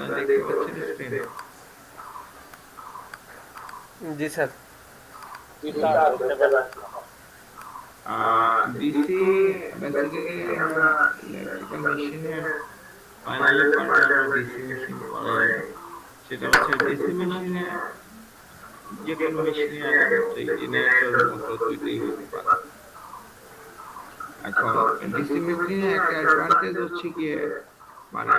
আপনারা দেখতে পাচ্ছেন স্ক্রিন? জি স্যার। ডিসি বেসিক্যালি আমরা ইলেকট্রিক্যাল মেশিনের ফাইনালি পার্টে আমরা ডিসি মেশিন বলা যায়। সেটা হচ্ছে ডিসি মেশিনে যে কোনো মেশিনে একমাত্র জেনারেটর মোটর দুইটাই হতে পারে। এখন ডিসি মেশিনে একটা অ্যাডভান্টেজ হচ্ছে গিয়ে মানে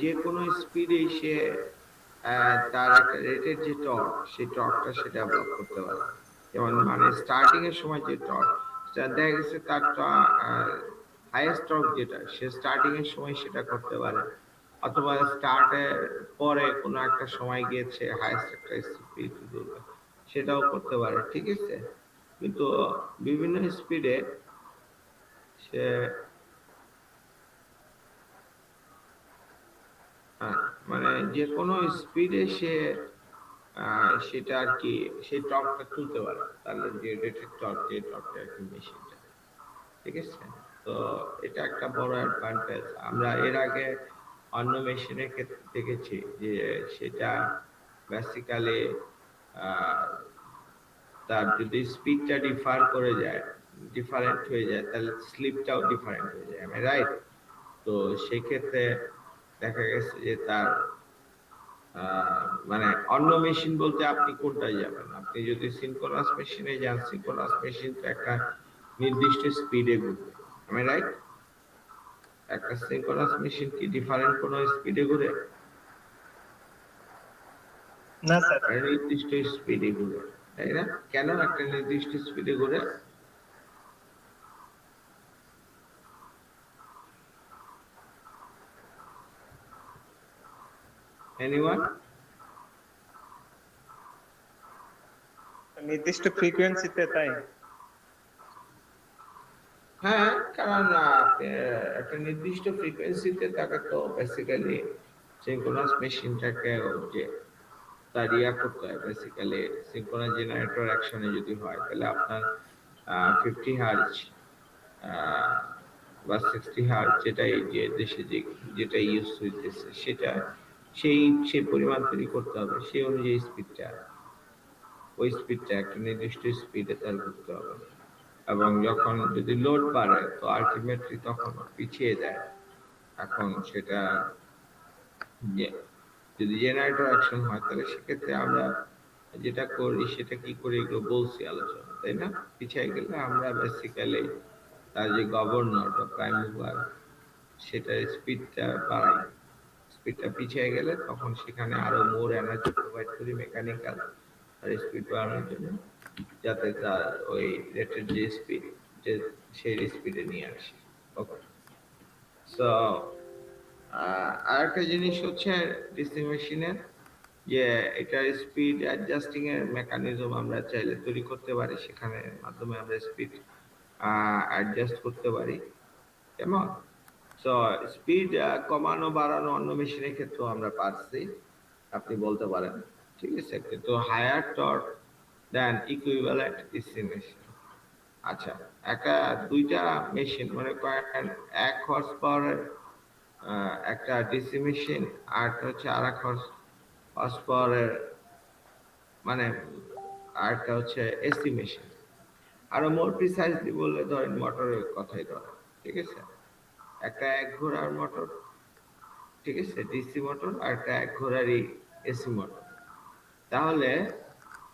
যে কোনো স্পিডে সে তার একটা রেটেড যে টর্ক সেই টর্কটা সে ডেভেলপ করতে পারে। যেমন মানে স্টার্টিং এর সময় যে টর্ক দেখা গেছে তার হাইয়েস্ট টর্ক যেটা সে স্টার্টিং এর সময় সেটা করতে পারে, অথবা স্টার্টের পরে কোনো একটা সময় গিয়েছে হাইয়েস্ট একটা স্পিড তুলবে সেটাও করতে পারে, ঠিক আছে। কিন্তু বিভিন্ন স্পিডে সে মানে যে কোনো স্পিডে সে সেটা আর কি সেই টর্কটা তুলতে পারে, তাহলে যে রেটেড টর্ক যে টর্কটা আর কি মেশিনটা, ঠিক আছে। তো এটা একটা বড় অ্যাডভান্টেজ। আমরা এর আগে অন্য মেশিনের ক্ষেত্রে দেখেছি যে সেটা বেসিক্যালি তার যদি স্পিডটা ডিফার করে যায়, ডিফারেন্ট হয়ে যায়, তাহলে স্লিপটাও ডিফারেন্ট হয়ে যায়, আমি রাইট? তো সেক্ষেত্রে দেখা গেছে যে তার মানে অন্য মেশিন বলতে আপনি কোনটায় যাবেন? আপনি যদি সিনক্রোনাস মেশিনে যান, সিনক্রোনাস মেশিন তো একটা নির্দিষ্ট স্পিডে ঘুরবে, আমি রাইট? একটা সিনক্রোনাস মেশিন কি ডিফারেন্ট কোনো স্পিডে ঘুরে? না স্যার। নির্দিষ্ট স্পিডে ঘুরে, তাই না? কেন একটা নির্দিষ্ট স্পিডে ঘুরে? এনিওয়ান? নির্দিষ্ট ফ্রিকোয়েন্সিতে, তাই? হ্যাঁ, কারণ একটা নির্দিষ্ট ফ্রিকোয়েন্সিতে তাকে তো বেসিক্যালি সিনক্রোনাস মেশিনটাকে যে তার করতে হয়, বেসিক্যালি সিনক্রোনাস জেনারেটর অ্যাকশনে যদি হয় তাহলে আপনার 50 হার্জ বা 60 হার্জ যেটাই যে দেশে যেটা ইউজ হইতেছে সেটা সেই পরিমাণ তৈরি করতে হবে, সেই অনুযায়ী স্পিডটা ওই স্পিডটা একটা নির্দিষ্ট স্পিডে তার ঘুরতে হবে। এবং যখন যদি লোড বাড়ে তো আলটিমেটলি তখন পিছিয়ে যায়। এখন সেটা যদি জেনারেটর অ্যাকশন হয় তাহলে সেক্ষেত্রে আমরা যেটা করি সেটা কি করি এগুলো বলছি আলোচনা, তাই না? পিছিয়ে গেলে আমরা বেসিক্যালি তার যে গভর্নর বা প্রাইম মুভার সেটার স্পিডটা বাড়াই। স্পিডটা পিছিয়ে গেলে তখন সেখানে আরো মোর এনার্জি প্রোভাইড করি মেকানিক্যাল আর স্পিড বাড়ানোর জন্য, যাতে তার ওই রেটেড যে স্পিড যে সেই স্পিডে নিয়ে আসি। ওকে, সো আরেকটা জিনিস হচ্ছে ডিসি মেশিনের যে এটার স্পিড অ্যাডজাস্টিং এর মেকানিজম আমরা চাইলে তৈরি করতে পারি, সেখানে মাধ্যমে আমরা স্পিড অ্যাডজাস্ট করতে পারি, কেমন? সো স্পিড কমানো বাড়ানো অন্য মেশিনের ক্ষেত্রেও আমরা পারছি, আপনি বলতে পারেন, ঠিক আছে। কিন্তু হায়ার টর্ক দেন ইকুইভ্যালেন্ট ডিসি মেশিন। আচ্ছা, একটা দুইটা মেশিন মনে করেন 1 হর্স একটা ডিসি মেশিন আর হচ্ছে আর এক হর্স পাওয়ারের মানে আরেকটা হচ্ছে এসি মেশিন। আরো মোর প্রিসাইজলি বললে ধরেন মোটরের কথাই ধরেন, ঠিক আছে। একটা 1 ঘোড়ার মোটর, ঠিক আছে, ডিসি মোটর, আর একটা 1 ঘোড়ারই এসি মোটর। তাহলে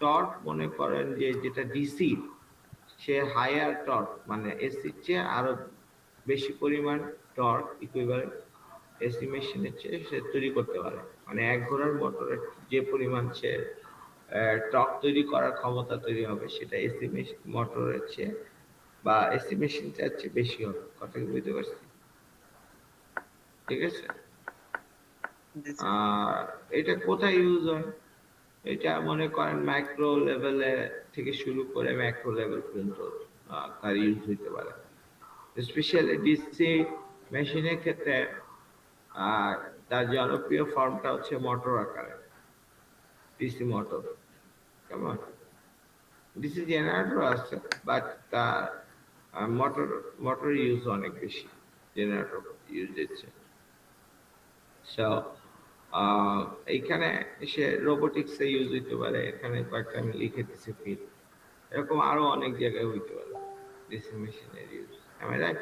টর্ক মনে করেন যে যেটা ডিসি সে হায়ার টর্ক মানে এসির চেয়ে আরো বেশি পরিমাণ টর্ক ইকুইভ্যালেন্ট এসি মেশিনের চেয়ে সে তৈরি করতে পারে। মানে 1 ঘোড়ার মোটরের যে পরিমাণ সে টর্ক তৈরি করার ক্ষমতা তৈরি হবে সেটা এসি মোটরের চেয়ে বা এসি মেশিনটার চেয়ে বেশি হবে। কথা কি বুঝতে পারছি? ঠিক আছে। জি স্যার। আর এটা কোথায় ইউজ হয়? এটা মনে করেন মাইক্রো লেভেলে থেকে শুরু করে ম্যাক্রো লেভেল পর্যন্ত তার ইউজ হইতে পারে। স্পেশালি ডিসি মেশিনের ক্ষেত্রে আর তার জনপ্রিয় ফর্মটা হচ্ছে মোটর আকারে, ডিসি মোটর, কেমন? ডিসি জেনারেটর আছে, বাট তার মোটর মোটর ইউজ অনেক বেশি জেনারেটর ইউজ হচ্ছে। সো আহ, এইখানে সে রোবোটিক্সে ইউজ হইতে পারে, এখানে কয়েকটা আমি লিখে দিচ্ছি ফিল, এরকম আরো অনেক জায়গায় হইতে পারে ডিসি মেশিনের use, am I right?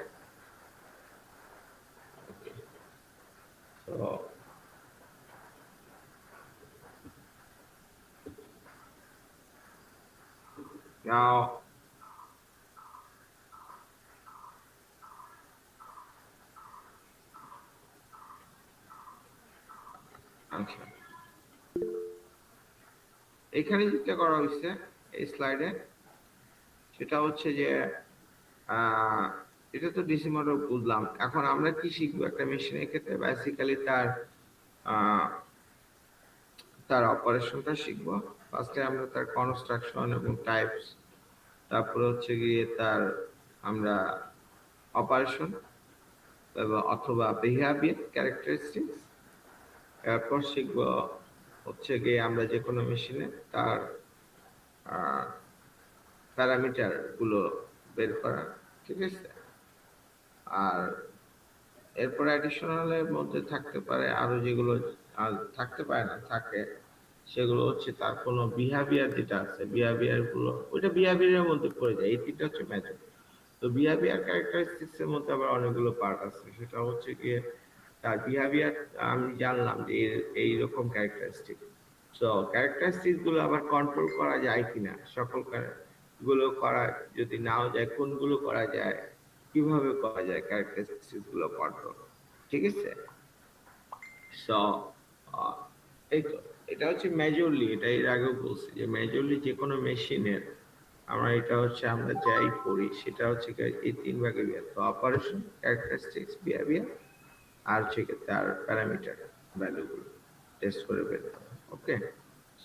Okay. So now, আচ্ছা, এখানে যেটা করা হয়েছে এই স্লাইডে, সেটা হচ্ছে যে আহ, এটা তো ডিসি মোটর বুঝলাম, এখন আমরা কি শিখবো একটা মেশিনের ক্ষেত্রে, বেসিক্যালি আহ, তার অপারেশনটা শিখবো। ফার্স্টে আমরা তার কনস্ট্রাকশন এবং টাইপস, তারপরে হচ্ছে গিয়ে তার আমরা অপারেশন এবং অথবা বিহেভিয়ার ক্যারেক্টারিস্টিক্স, এরপর শিখবো হচ্ছে গিয়ে আমরা যে কোনো মেশিনে তার প্যারামিটার গুলো বের করা, ঠিক আছে। আর এরপর অ্যাডিশনালের মধ্যে থাকতে পারে আরো যেগুলো, আর থাকতে পারে না থাকে, সেগুলো হচ্ছে তার কোনো বিহেভিয়ার যেটা আছে, বিহেভিয়ার গুলো ওইটা বিহেভিয়ারের মধ্যে পড়ে যায়, এই তিনটা হচ্ছে মেজর। তো বিহেভিয়ার ক্যারেক্টারিস্টিক্স এর মধ্যে আবার অনেকগুলো পার্ট আছে, সেটা হচ্ছে গিয়ে তার বিহেভিয়ার, আমি জানলাম যে এইরকম ক্যারেক্টারিস্টিক, তো ক্যারেক্টারিস্টিক্স গুলো আবার কন্ট্রোল করা যায় কিনা, সকল গুলো করা যদি নাও যায়, কোনগুলো করা যায়, কিভাবে করা যায় ক্যারেক্টারিস্টিক্স গুলো কন্ট্রোল, ঠিক আছে। সো এই তো, এটা হচ্ছে মেজরলি, এটা এর আগেও বলছি যে মেজরলি যে কোনো মেশিনের আমরা এটা হচ্ছে আমরা যাই করি সেটা হচ্ছে এই তিন ভাগে বিভক্ত: অপারেশন, ক্যারেক্টারিস্টিক্স, বিহেভিয়ার, আর হচ্ছে তার প্যারামিটার ভ্যালুগুলো টেস্ট করে বের করা। ওকে,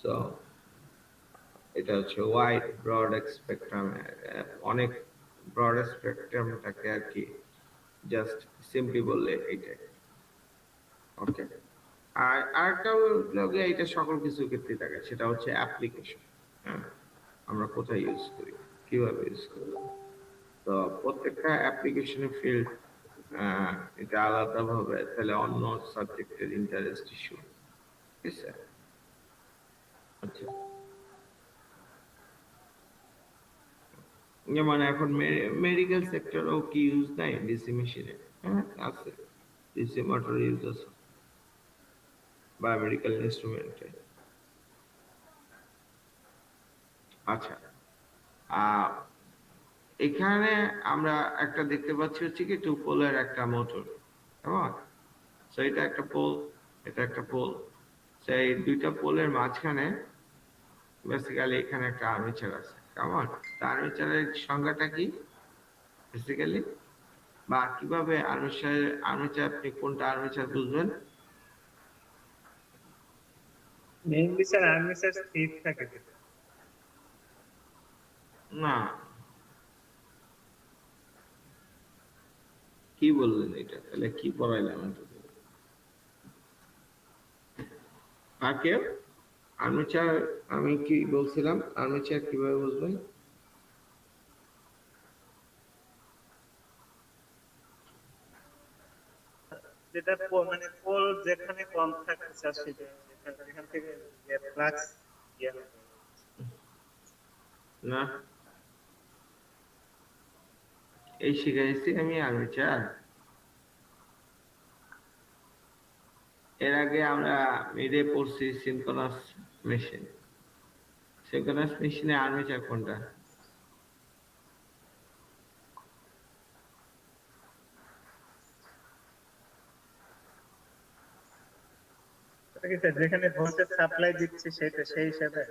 সো এটা হচ্ছে ওয়াইড ব্রড স্পেকট্রাম, অনেক ব্রড স্পেকট্রামটাকে আর কি জাস্ট সিম্পলি বললে এইটাই। ওকে, আর আরেকটা লগে এটা সকল কিছুর ক্ষেত্রে থাকে, সেটা হচ্ছে অ্যাপ্লিকেশন। হ্যাঁ, আমরা কোথায় ইউজ করি, কিভাবে ইউজ করি, তো প্রত্যেকটা অ্যাপ্লিকেশনের ফিল্ড এটা আলাদা ভাবে, তাহলে অন্য সাবজেক্টের ইন্টারেস্ট ইস্যু, ঠিক আছে। আচ্ছা, যেমন এখন মেডিকেল সেক্টরেও কি ইউজ নাই ডিসি মেশিনে? হ্যাঁ আছে, ডিসি মোটর ইউজ আছে বায়োমেডিক্যাল ইনস্ট্রুমেন্টে। আচ্ছা, আহ এখানে আমরা একটা দেখতে পাচ্ছি হচ্ছে কি টু পোলের একটা মোটর, কেমন? সো এটা একটা পোল, এটা একটা পোল, সেই দুইটা পোলের মাঝখানে বেসিক্যালি এখানে একটা আর্মেচার আছে, কেমন? আর্মেচারের সংজ্ঞাটা কি বেসিক্যালি, বা কিভাবে আর্মেচার, আর্মেচার আপনি কোনটা আর্মেচার বুঝবেন? মেইনলি স্যার আর্মেচার স্থির থাকে। না, কি বললেন এটা, তাহলে কি পড়াইলাম এতদিন? আর কেউ আর্মেচার, আমি কি বলছিলাম আর্মেচার কিভাবে বুঝবেন? যেটা মানে পোল যেখানে কম থাকে স্যার, সেটা এখান থেকে যে ফ্লাক্স ইয়ে হবে। না, এই শিখাইছি আমি আর্মেচার। এর আগে আমরা মিডে পড়ছি সিনক্রোনাস মেশিন, সিনক্রোনাস মেশিনে আর্মেচার কোনটা? ওটা কি স্যার যেখানে ভোল্টেজ সাপ্লাই দিচ্ছে সেটা সেই হিসাবে?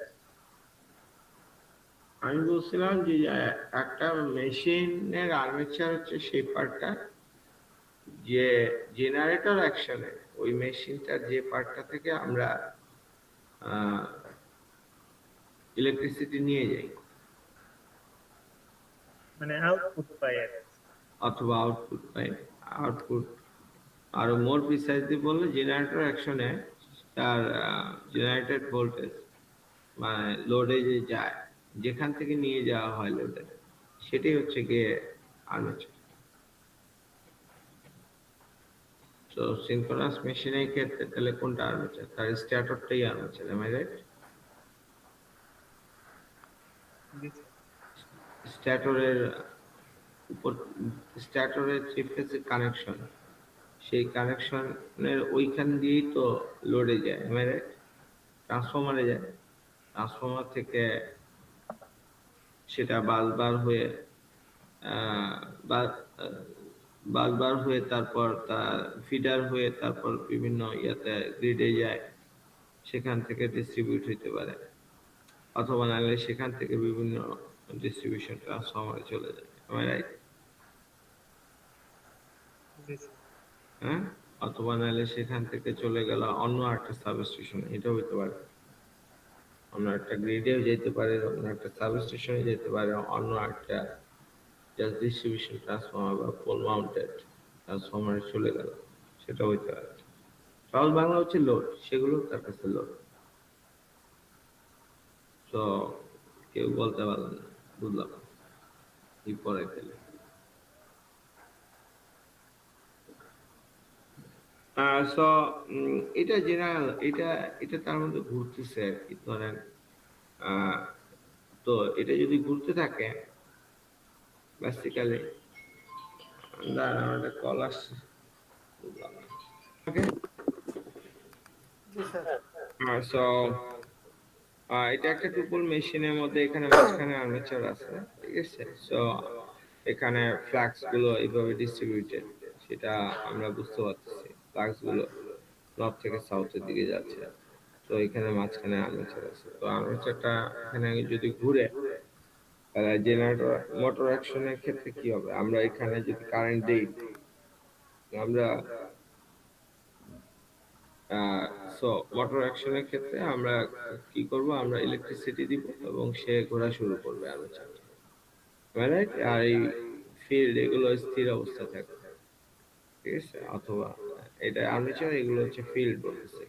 আমি বলছিলাম যে একটা মেশিনের আর্মেচার হচ্ছে সেই পার্টটা যে জেনারেটর অ্যাকশনে ওই মেশিনটার যে পার্টটা থেকে আমরা ইলেকট্রিসিটি নিয়ে যাই মানে আউটপুট পাই আর কি। অথবা আউটপুট পাই, আউটপুট আরো মোর প্রিসাইজলি বললে জেনারেটর অ্যাকশনে তার জেনারেটেড ভোল্টেজ মানে লোডে যে যায়, যেখান থেকে নিয়ে যাওয়া হয় লোডে, সেটাই হচ্ছে গিয়ে আর্মেচার। তো সিনক্রোনাস মেশিনের ক্ষেত্রে তাহলে কোনটা আর্মেচার? তার স্ট্যাটরটাই আর্মেচার, এম আই রাইট? জি স্যার। স্ট্যাটরের উপর, স্ট্যাটরের থ্রি ফেজ কানেকশন, সেই কানেকশনের ওইখান দিয়েই তো লোডে যায়, এম আই রাইট? ট্রান্সফরমারে যায়, ট্রান্সফরমার থেকে সেটা বাসবার হয়ে আহ, বা- আহ, বাসবার হয়ে তারপর তার ফিডার হয়ে তারপর বিভিন্ন ইয়াতে গ্রিডে যায়, সেখান থেকে ডিস্ট্রিবিউট হইতে পারে, অথবা নাহলে সেখান থেকে বিভিন্ন ডিস্ট্রিবিউশন ট্রান্সফরমারে চলে যায়, am I right? G sir. হ্যাঁ, অথবা নাহলে সেখান থেকে চলে গেল অন্য একটা সাবস্টেশন, এটা হইতে পারে, অন্য একটা গ্রিডেও যেতে পারে, অন্য একটা সাবস্টেশনে যেতে পারে, অন্য একটা জাস্ট ডিস্ট্রিবিউশন ট্রান্সফরমার বা পোল মাউন্টেড ট্রান্সফরমারে চলে গেল, সেটা হইতে পারে। সহজ বাংলা হচ্ছে লোড, সেগুলো তার কাছে লোড। তো কেউ বলতে পারলেন না, বুঝলাম না কি পরে পেলে। সো এটা জেনারেল, এটা এটা তার মধ্যে ঘুরতেছে আর কি, ধরেন আহ, তো এটা যদি ঘুরতে থাকে বেসিক্যালি, দাঁড়ান আমার একটা কল আসছে, বুঝলাম না। ওকে, জি স্যার। সো এটা একটা টুপল মেশিনের মধ্যে এখানে মাঝখানে আর্মেচার আছে, ঠিক আছে? সো এখানে ফ্লাক্স গুলো এইভাবে ডিস্ট্রিবিউটেড, সেটা আমরা বুঝতে পারতেছি, ফ্লাক্স গুলো নর্থ থেকে সাউথের দিকে যাচ্ছে। তো এখানে মাঝখানে আর্মেচার আছে, তো আর্মেচারটা এখানে যদি ঘুরে, তাহলে জেনারেটর মোটর অ্যাকশনের ক্ষেত্রে কি হবে? আমরা এখানে যদি কারেন্ট দেই, আমরা সো মোটর অ্যাকশনের ক্ষেত্রে আমরা কি করব? আমরা ইলেকট্রিসিটি দিব এবং সে ঘোরা শুরু করবে আর্মেচারটা, রাইট? আর এই ফিল্ড এগুলো স্থির অবস্থায় থাকবে, ঠিক আছে? অথবা এটা আর্মেচার, এগুলো হচ্ছে ফিল্ড বলতেছে,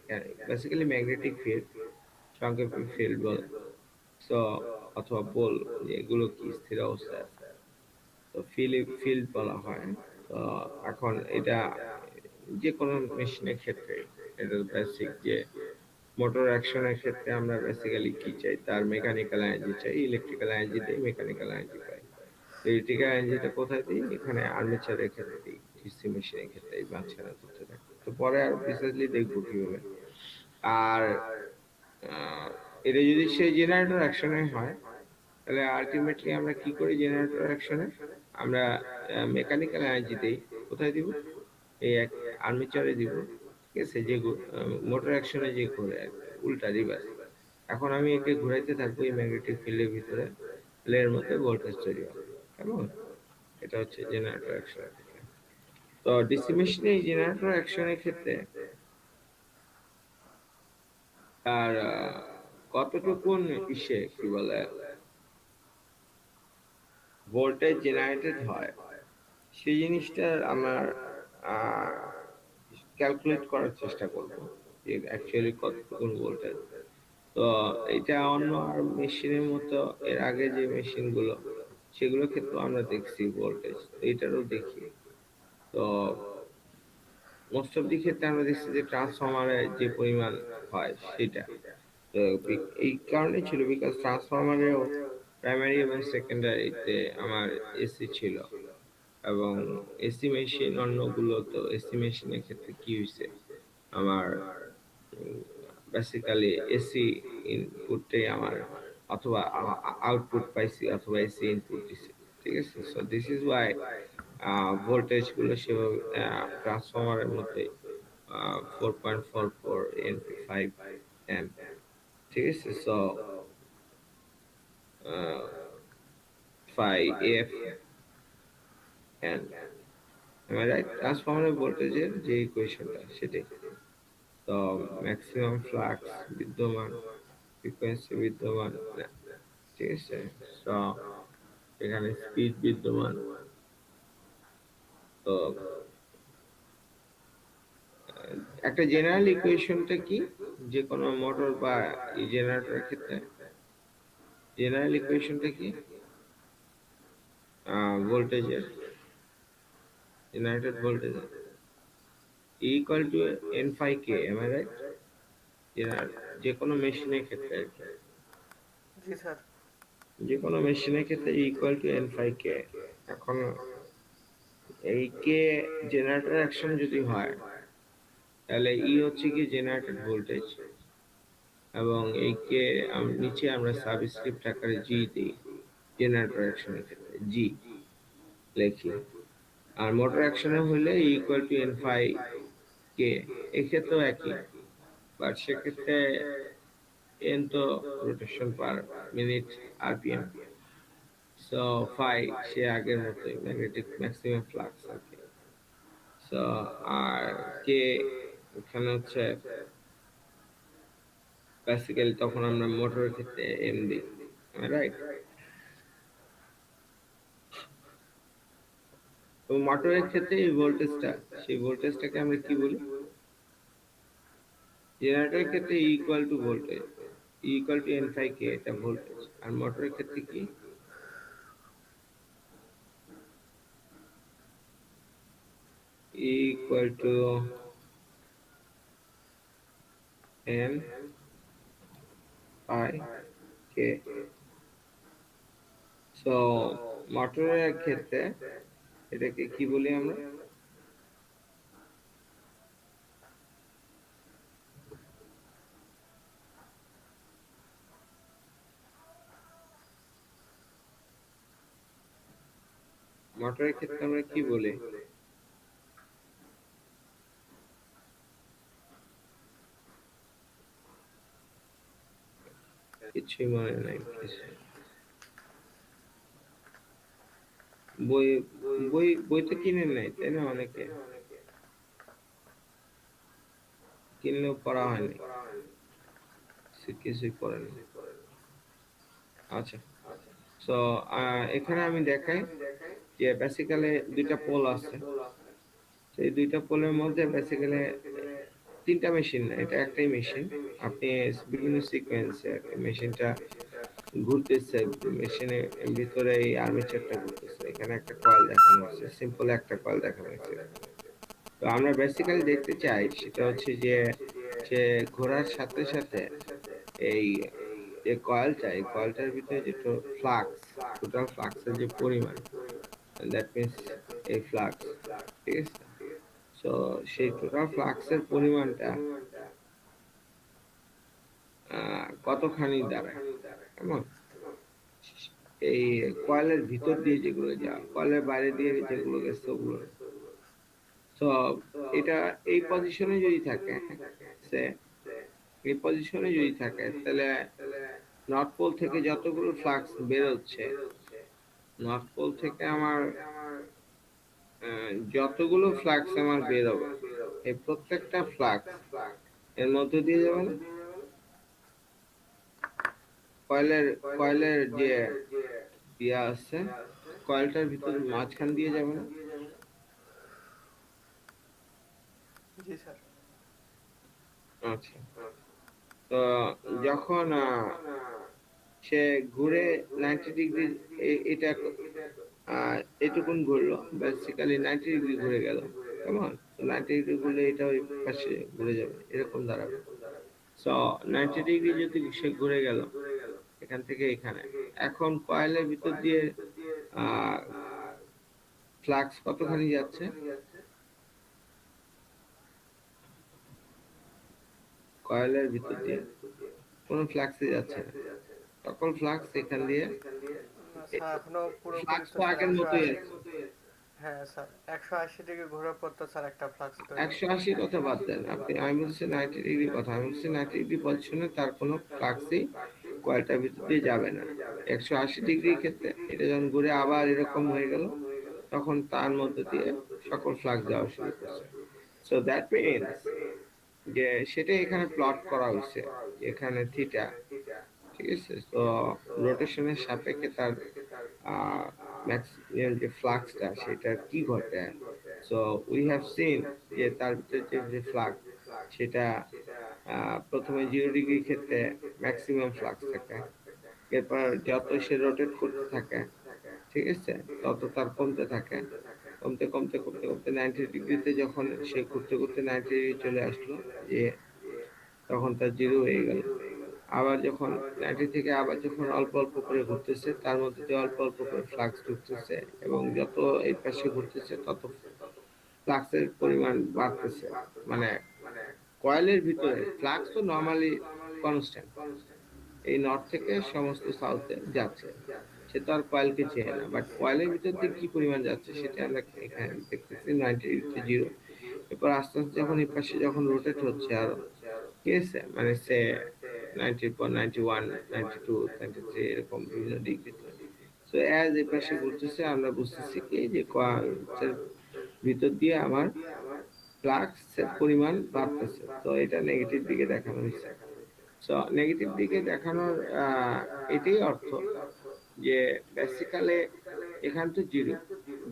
বেসিক্যালি ম্যাগনেটিক ফিল্ড, সংক্ষেপে ফিল্ড বলে। সো অথবা পোল, এগুলো কি স্থির অবস্থায় আছে, তো ফিল্ড বলা হয়। তো এখন এটা যে কোনো মেশিনের ক্ষেত্রে এটা বেসিক যে মোটর অ্যাকশনের ক্ষেত্রে আমরা বেসিক্যালি কি চাই? তার মেকানিক্যাল এনার্জি চাই, ইলেকট্রিক্যাল এনার্জি দিয়ে মেকানিক্যাল এনার্জি পাই। ইলেকট্রিক্যাল এনার্জিটা কোথায় দিই? এখানে আর্মেচারের ক্ষেত্রে দিই, ডিসি মেশিনের ক্ষেত্রে এই মাঝখানে ঘুরতে থাকে। তো পরে আর প্রিসাইজলি দেখবো কিভাবে। আর আহ, এটা যদি সেই জেনারেটর অ্যাকশনে হয়, তাহলে আলটিমেটলি আমরা কি করি জেনারেটর অ্যাকশনে? আমরা মেকানিক্যাল এনার্জি দেই, কোথায় দিব? এই এক আর্মেচারে দিব, ঠিক আছে? যে মোটর অ্যাকশনে যে ঘুরে আর কি, উল্টা রিভার্স। এখন আমি একে ঘুরাইতে থাকবো এই ম্যাগনেটিক ফিল্ডের ভিতরে, তাহলে এর মধ্যে ভোল্টেজ তৈরি হবে, কেমন? এটা হচ্ছে জেনারেটর অ্যাকশনের ক্ষেত্রে। তো ডিসি মেশিনে এই জেনারেটর অ্যাকশনের ক্ষেত্রে আর কতটুকুন ইসে কি বলে ভোল্টেজ জেনারেটেড হয়, সেই জিনিসটা আমার ক্যালকুলেট করার চেষ্টা করব যে অ্যাকচুয়ালি কতটুকু ভোল্টেজ। তো এটা অন্য আর মেশিনের মতো, এর আগে যে মেশিনগুলো সেগুলোর ক্ষেত্রে আমরা দেখছি ভোল্টেজ, এইটারও দেখি। তো মোস্ট অফ দি ক্ষেত্রে আমরা দেখছি যে ট্রান্সফরমারে যে পরিমাণ হয় সেটা, তো এই কারণে ছিল বিকজ ট্রান্সফরমারেও প্রাইমারি এবং সেকেন্ডারিতে আমার এসি ছিল, এবং এসি মেশিন অন্যগুলো, তো এসি মেশিনের ক্ষেত্রে কি হয়েছে, আমার বেসিক্যালি এসি ইনপুটটাই আমার, অথবা আউটপুট পাইছি অথবা এসি ইনপুট দিছি, ঠিক আছে? So this is Y voltage গুলো সেভাবে ট্রান্সফরমারের মধ্যে 4.44 এনপি 5 এম, ঠিক আছে? So 5 F N, right? ট্রান্সফরমারের ভোল্টেজের যে ইকুয়েশনটা সেটাই। তো ম্যাক্সিমাম ফ্লাক্স বিদ্যমান, ফ্রিকোয়েন্সি বিদ্যমান না, ঠিক আছে? তো এখানে স্পিড বিদ্যমান। তো একটা জেনারেল ইকুয়েশনটা কি, যে কোনো মোটর বা জেনারেটরের ক্ষেত্রে জেনারেল ইকুয়েশনটা কি? ভোল্টেজের, জেনারেটেড ভোল্টেজের ইকুয়াল টু এন ফাই কে, এম আই রাইট? যে কোনো মেশিনের ক্ষেত্রে আর কি, জি স্যার। যে কোনো মেশিনের ক্ষেত্রে ইকুয়াল টু এন ফাই কে। এখন এই কে জেনারেটর অ্যাকশন যদি হয়, তাহলে ই হচ্ছে কি জেনারেটেড ভোল্টেজ, এবং এই কে নিচে আমরা সাবস্ক্রিপ্ট আকারে জি দিই জেনারেটর অ্যাকশনের ক্ষেত্রে, জি লিখি। আর মোটর অ্যাকশনে হলে equal to N phi K, এক্ষেত্রেও একই, বাট সেক্ষেত্রে এন তো rotation per minute RPM, so phi সে আগের মতোই ম্যাগনেটিক ম্যাক্সিমাম ফ্লাক্স আর কি। সো আর কে এখানে হচ্ছে বেসিক্যালি তখন আমরা মোটরের ক্ষেত্রে এম দিই, রাইট? তো মোটরের ক্ষেত্রে এই ভোল্টেজটা, সেই ভোল্টেজটাকে আমরা কি বলি? জেনারেটরের ক্ষেত্রে equal to voltage, equal to N phi K, এটা ভোল্টেজ। আর মোটরের ক্ষেত্রে কি? Equal to N phi K. So মোটরের ক্ষেত্রে এটাকে কি বলি আমরা? মোটরের ক্ষেত্রে আমরা কি বলি? কিছুই মনে নাই কিছু। বই বই তো কিনে নাই তাই না? অনেকে কিনলেও পড়া হয়নি, কিছুই পড়েনি। আচ্ছা, সো এখানে আমি দেখাই যে বেসিক্যালি দুইটা পোল আছে। সেই দুইটা পোলের মধ্যে বেসিক্যালি তিনটা মেশিন না, এটা একটাই মেশিন। আপনি বিভিন্ন সিকোয়েন্সে আর কি মেশিনটা ঘুরতেছে, মেশিনের ভিতরে এই আর্মেচারটা ঘুরতেছে, এখানে একটা কয়েল দেখানো হয়েছে, সিম্পল একটা কয়েল দেখানো হয়েছে। তো আমরা বেসিক্যালি দেখতে চাই সেটা হচ্ছে যে সে ঘোরার সাথে সাথে এই যে কয়েলটা, এই কয়েলটার ভিতরে যে ফ্লাক্স, টোটাল ফ্লাক্সের যে পরিমাণ, দ্যাট মিনস এই ফ্লাক্স, ঠিক আছে? সো সেই টোটাল ফ্লাক্সের পরিমাণটা কতখানি দাঁড়ায়, কেমন? এই কয়েলের ভিতর দিয়ে যেগুলো যায়, কয়েলের বাইরে দিয়ে যেগুলো গেছে ওগুলো। তো এটা এই পজিশনে যদি থাকে, সে এই পজিশনে যদি থাকে, তাহলে নর্থ পোল থেকে যতগুলো ফ্লাক্স বের হচ্ছে, নর্থ পোল থেকে আমার যতগুলো ফ্লাক্স আমার বের হবে, এই প্রত্যেকটা ফ্লাক্স এর মধ্যে দিয়ে যাবে না? কয়েলের কয়েলের যে ইয়া আছে, কয়েলটার ভিতর মাঝখান দিয়ে যাবে না? জি স্যার। আচ্ছা, তো যখন সে ঘুরে 90 ডিগ্রি, এটা এটুকুন ঘুরলো, বেসিক্যালি 90 ডিগ্রি ঘুরে গেল, কেমন? 90 ডিগ্রি ঘুরলে এটা ওই পাশে ঘুরে যাবে, এরকম দাঁড়াবে। সো 90 ডিগ্রি যদি সে ঘুরে গেল এখান থেকে এখানে, এখন কয়েলের ভিতর দিয়ে আহ ফ্লাক্স কতখানি যাচ্ছে? কয়েলের ভিতর দিয়ে কোনো ফ্লাক্সই যাচ্ছে না, সকল ফ্লাক্স এখান দিয়ে, না স্যার, এখনো পুরোপুরি ফ্লাক্স তো তো স্যার আগের একশো মতোই আশি। আছে। হ্যাঁ স্যার, 180 ডিগ্রি ঘোরার পর তো স্যার একটা ফ্লাক্স তৈরি হবে। 180 কথা বাদ দেন আপনি, আমি বলছি 90 ডিগ্রি কথা, আমি বলছি 90 ডিগ্রি পজিশনে তার কোনো ফ্লাক্সই কয়েলটার ভিতর দিয়ে যাবে না। 180 ডিগ্রির ক্ষেত্রে এটা যখন ঘুরে আবার এরকম হয়ে গেল, তখন তার মধ্যে দিয়ে সকল ফ্লাক্স যাওয়া শুরু করছে। সো দ্যাট মিনস যে সেটা এখানে প্লট করা হয়েছে, এখানে থিটা, ঠিক আছে? তো রোটেশনের সাপেক্ষে তার ম্যাক্সিমাম যে ফ্লাক্সটা সেটা কি ঘটে। সো উই হ্যাভ সিন যে তার ভিতরে যে ফ্লাক্স, সেটা প্রথমে 0 ডিগ্রি ক্ষেত্রে ম্যাক্সিমাম ফ্লাক্স থাকে, এরপর যত সে রোটেট করতে থাকে, ঠিক আছে, তত তার কমতে থাকে, কমতে কমতে করতে করতে 90 ডিগ্রিতে যখন সে ঘুরতে ঘুরতে 90 ডিগ্রি চলে আসলো, যে তখন তার জিরো হয়ে গেল। আবার যখন 90 থেকে আবার যখন অল্প অল্প করে ঘুরতেছে, তার মধ্যে দিয়ে অল্প অল্প করে ফ্লাক্স ঢুকতেছে, এবং যত এই পাশে ঘুরতেছে তত ফ্লাক্সের পরিমাণ বাড়তেছে। মানে কয়েলের ভিতরে ফ্লাক্স তো নরমালি কনস্ট্যান্ট, এই নর্থ থেকে সমস্ত সাউথে যাচ্ছে, সে তো আর কয়েলকে চেয়ে না, বাট কয়েলের ভিতর দিয়ে কি পরিমাণ যাচ্ছে সেটা আমরা এখানে দেখতেছি 90 ডিগ্রিতে জিরো। এরপর আস্তে আস্তে যখন এই পাশে যখন রোটেট হচ্ছে আরো, ঠিক আছে, মানে সে 90 পর 91, 92, 93 এরকম বিভিন্ন ডিগ্রিতে। সো অ্যাজ এই পাশে ঘুরতেছে, আমরা বুঝতেছি কি যে কয়েলের ভিতর দিয়ে আমার ফ্লাক্সের পরিমাণ বাড়তেছে। তো এটা নেগেটিভ দিকে দেখানো হয়েছে। সো নেগেটিভ দিকে দেখানোর এটাই অর্থ যে বেসিক্যালি এখান তো জিরো,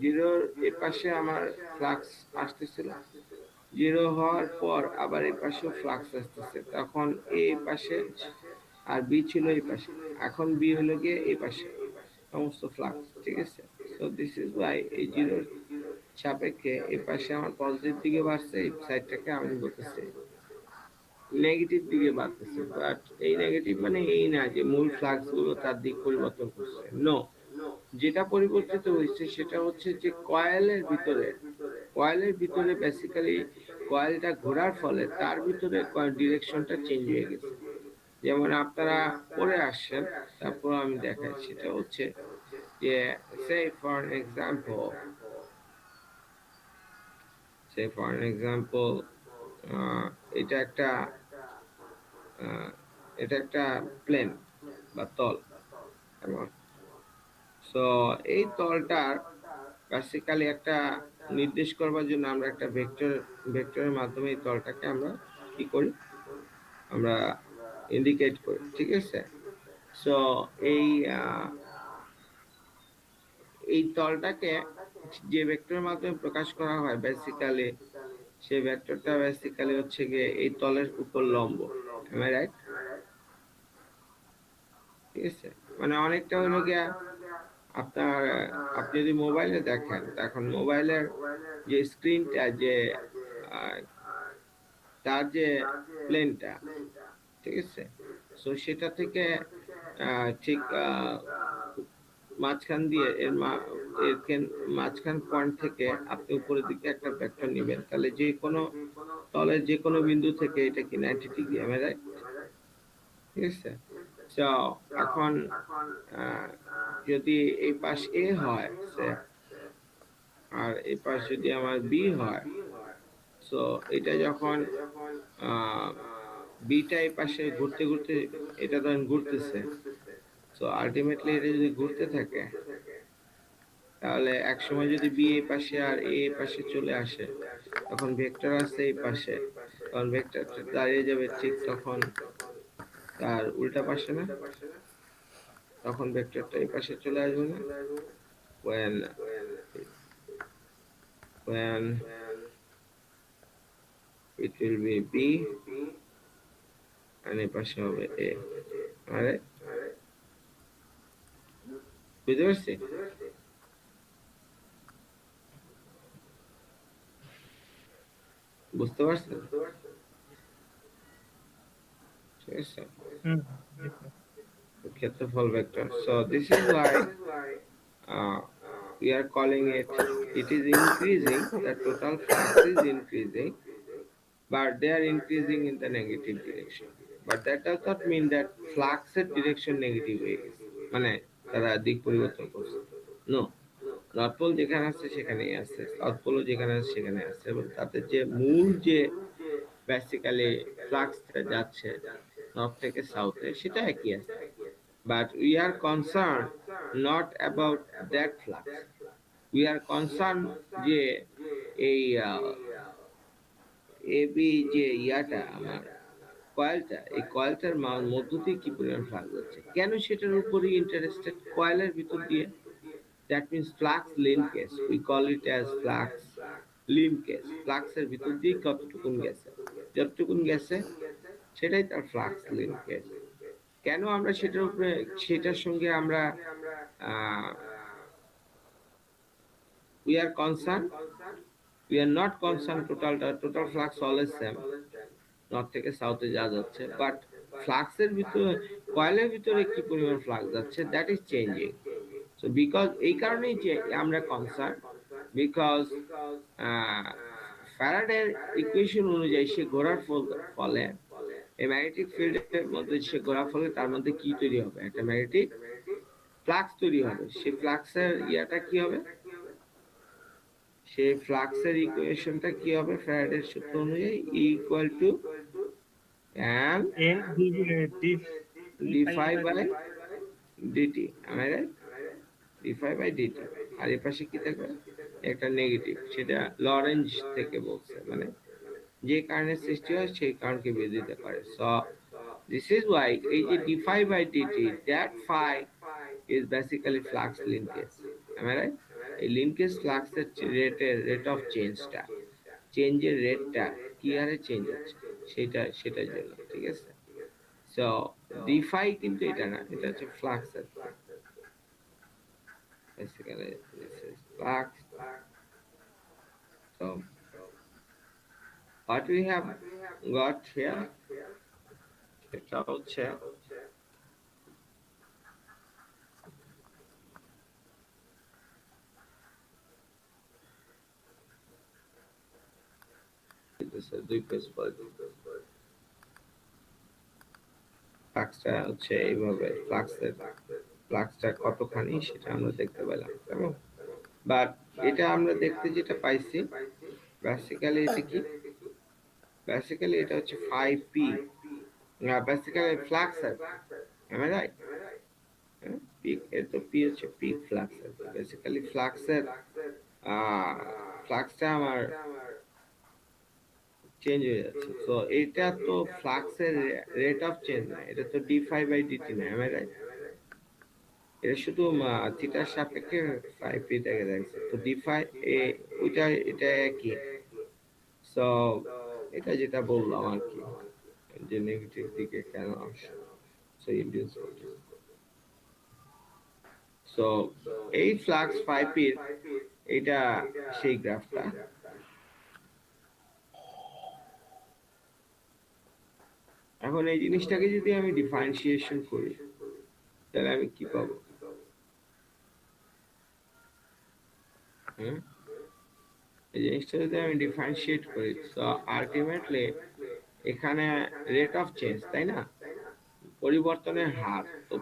জিরোর এ পাশে আমার ফ্লাক্স আসতেছিল, জিরো হওয়ার পর আবার এই পাশেও ফ্লাক্স আসতেছে, তখন এই পাশে আর বি ছিল এই পাশে, এখন বি হলো গিয়ে এই পাশে সমস্ত ফ্লাক্স, ঠিক আছে। সো দিস ইজ ওয়াই এই জিরোর সাপেক্ষে এই পাশে আমার পজিটিভ দিকে বাড়ছে, এই সাইডটাকে আমি বলতেছি নেগেটিভ দিকে বাড়তেছে। বাট এই নেগেটিভ মানে এই না যে মূল ফ্লাক্স গুলো তার দিক পরিবর্তন করছে, নো। যেটা পরিবর্তিত হয়েছে সেটা হচ্ছে যে কয়েলের ভিতরে বেসিক্যালি কয়েলটা ঘোরার ফলে তার ভিতরে ডিরেকশনটা চেঞ্জ হয়ে গেছে। যেমন আপনারা পরে আসছেন, তারপর আমি দেখাই, সেটা হচ্ছে যে say for an example এটা একটা আহ, এটা একটা প্লেন বা তল, এবং সো এই তলটার বেসিক্যালি একটা নির্দেশ করবার জন্য আমরা একটা ভেক্টরের মাধ্যমে এই তলটাকে আমরা কি করি, আমরা ইন্ডিকেট করি, ঠিক আছে। সো এই এই তলটাকে যে ভেক্টরের মাধ্যমে প্রকাশ করা হয় বেসিক্যালি, সেই ভেক্টরটা বেসিক্যালি হচ্ছে গিয়ে এই তলের উপর লম্ব, এম আই রাইট? ঠিক আছে, মানে অনেকটা হলো গিয়া আপনার, আপনি যদি মোবাইলে দেখেন, এখন মোবাইলের যে স্ক্রিনটা, যে আহ, তার যে প্লেনটা, ঠিক আছে, সো সেটা থেকে ঠিক মাঝখান দিয়ে মাঝখান পয়েন্ট থেকে আপনি উপরের দিকে একটা ভেক্টর নেবেন, তাহলে যে কোনো তলের যে কোনো বিন্দু থেকে এটা কি 90 ডিগ্রি, আমি রাইট? ঠিক আছে। তো এখন আহ, যদি এই পাশ এ হয় আর এই পাশ যদি আমার বি হয়, সো এটা যখন বিটা এই পাশে ঘুরতে ঘুরতে, এটা ধরেন ঘুরতেছে, সো আলটিমেটলি এটা যদি ঘুরতে থাকে, তাহলে এক সময় যদি বি এই পাশে আর এ এই পাশে চলে আসে, তখন ভেক্টর আছে এই পাশে, তখন ভেক্টরটা দাঁড়িয়ে যাবে ঠিক তখন তার উল্টা পাশে না, তখন ভেক্টরটা এই পাশে চলে আসবে না, when when it will be b and এই পাশে হবে a, আরে বুঝতে পারছি? বুঝতে পারছেন? ঠিক আছে, হুম, ক্ষেত্রফল vector. So this is why uh, we are calling it is increasing, the total flux is increasing, but they are increasing in the negative direction. But that does not mean that flux এর direction negative হয়ে গেছে, মানে তারা দিক পরিবর্তন করছে, no. North pole যেখানে আছে সেখানেই আছে, সাউথ পোল যেখানে আছে সেখানে আছে, এবং তাদের যে মূল যে বেসিক্যালি ফ্লাক্সটা যাচ্ছে নর্থ থেকে সাউথে, সেটা একই আছে। But we are concern not about that flux, we are concern যে এই এবি যে ইয়াটা আমার কয়েলটা, এই কয়েলটার মধ্য দিয়ে কি পরিমাণ ফ্লাক্স যাচ্ছে, কেন সেটার উপরই ইন্টারেস্টেড, কয়েলের ভিতর দিয়ে। That means flux linkage. We call it as flux linkage. Flux এর ভিতর দিয়ে কতটুকুন গেছে, যতটুকুন গেছে সেটাই তার ফ্লাক্স লিঙ্কেজ। কেন আমরা সেটার উপরে, সেটার সঙ্গে আমরা আহ, we are concerned, we are not concerned total flux always same, north থেকে সাউথে যা যাচ্ছে, বাট ফ্লাক্সের ভিতরে, কয়েলের ভিতরে কি পরিমাণ ফ্লাক্স যাচ্ছে that is changing. So because এই কারণেই যে আমরা কনসার্ন, বিকজ ফ্যারাডের ইকুয়েশন অনুযায়ী সে ঘোরার ফলে এই ম্যাগনেটিক ফিল্ডের মধ্যে সে ঘোরার ফলে তার মধ্যে কি তৈরি হবে, একটা ম্যাগনেটিক ফ্লাক্স তৈরি হবে। সেই ফ্লাক্সের ইয়াটা কি হবে, সেই ফ্লাক্সের ইকুয়েশনটা কি হবে ফ্যারাডের সূত্র অনুযায়ী, E equal to M N D D D phi by DT, am I right, D phi by DT. আর এর পাশে কি থাকবে, একটা নেগেটিভ, সেটা লরেঞ্জ থেকে বলছে, মানে যে কারণে সৃষ্টি হয় সেই কারণকে বের দিতে পারে। সো দিস ইজ ওয়াই এই যে d phi by dt, that phi is basically flux linkage, am I right. এই লিঙ্কেজ ফ্লাক্সের রেট অফ চেঞ্জটা, চেঞ্জের রেটটা কি হারে চেঞ্জ হচ্ছে সেটার জন্য, ঠিক আছে। সো ডি ফাই কিন্তু এটা না, এটা হচ্ছে ফ্লাক্সের, basically this is flux. So what we have got here, এটা হচ্ছে দুই পেজ পরে ফ্লাক্সটা হচ্ছে এইভাবে, ফ্লাক্সটা কতখানি সেটা আমরা দেখতে পেলাম, কেমন। বাট এটা আমরা দেখতে যেটা পাইছি বেসিক্যালি, এটা কি, বেসিক্যালি এটা হচ্ছে 5p, basically flux, am I right? Peak, এর তো পি হচ্ছে পিক ফ্লাক্স, বেসিক্যালি ফ্লাক্সের ফ্লাক্সটা আমার চেঞ্জ হয়ে যাচ্ছে। তো এটা তো ফ্লাক্সের রেট অফ চেঞ্জ না, এটা তো ডি ফাই বাই ডিটি না, am I right? এটা শুধু থিটার সাপেক্ষে 5p থেকে যাচ্ছে, তো ডি ফাই ওইটা এটা একই। সো এটা যেটা বললাম আর কি, যে নেগেটিভ দিকে কেন আসে, সো ইনডিউস ভোল্টেজ। সো এই ফ্লাক্স 5p এর এটা সেই গ্রাফটা। এখন এই জিনিসটাকে যদি আমি ডিফারেন্সিয়েশন করি তাহলে আমি কি পাবো, এই জিনিসটা যদি আমি ডিফারেন্সিয়েট করি, তো আলটিমেটলি এখানে রেট অফ চেঞ্জ, তাই না, পরিবর্তনের হার, তো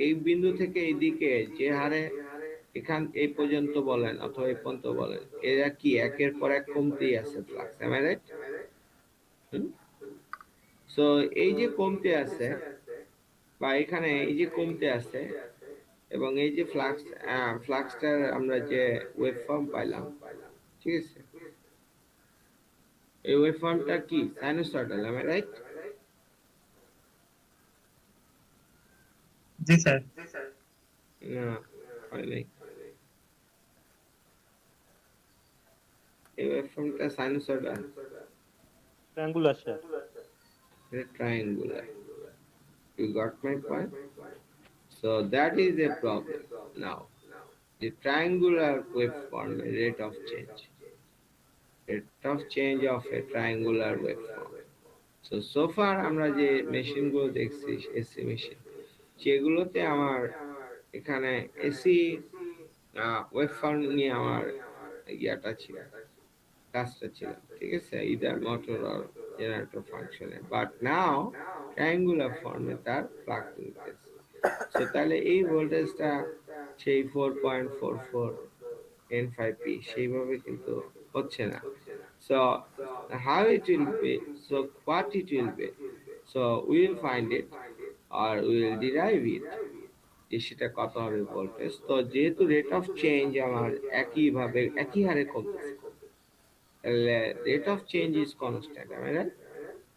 এই বিন্দু থেকে এইদিকে যে হারে এখান এই পর্যন্ত বলেন অথবা এই পর্যন্ত বলেন, এরা কি একের পর এক কমতেই আছে flux, am I right? So এই যে কমতে আছে, বা এখানে এই যে কমতে আছে, এবং এই যে ফ্লাক্সটার আমরা যে ওয়েভ ফর্ম পাইলাম, ঠিক আছে, এই ওয়েভ ফর্মটা কি sinusoidal, am I right? G sir. না, হয় নাই। এই ওয়েভ ফর্মটা sinusoidal, triangular sir. triangular. You got my point? So that is a problem. Now, the triangular waveform, rate of change. Rate of change of a triangular waveform. So far আমরা যে মেশিনগুলো দেখছি, AC machine, যেগুলোতে আমার এখানে AC waveform নিয়ে আমার ইয়াটা ছিল, কাজটা ছিল, ঠিক আছে, ইদার মোটর অর জেনারেটর ফাংশনে, বাট নাও ট্রায়াঙ্গুলার ফর্মে তার ফ্লাক্স লিঙ্কেজ। সো তাহলে এই ভোল্টেজটা সেই 4.44 N5p সেইভাবে কিন্তু হচ্ছে না। So how it will be, so what it will be, so we will find it or we will derive it, যে সেটা কত হবে ভোল্টেজ। তো যেহেতু রেট অফ চেঞ্জ আমার একইভাবে একই হারে কমতেছে, rate of change is constant, am I right?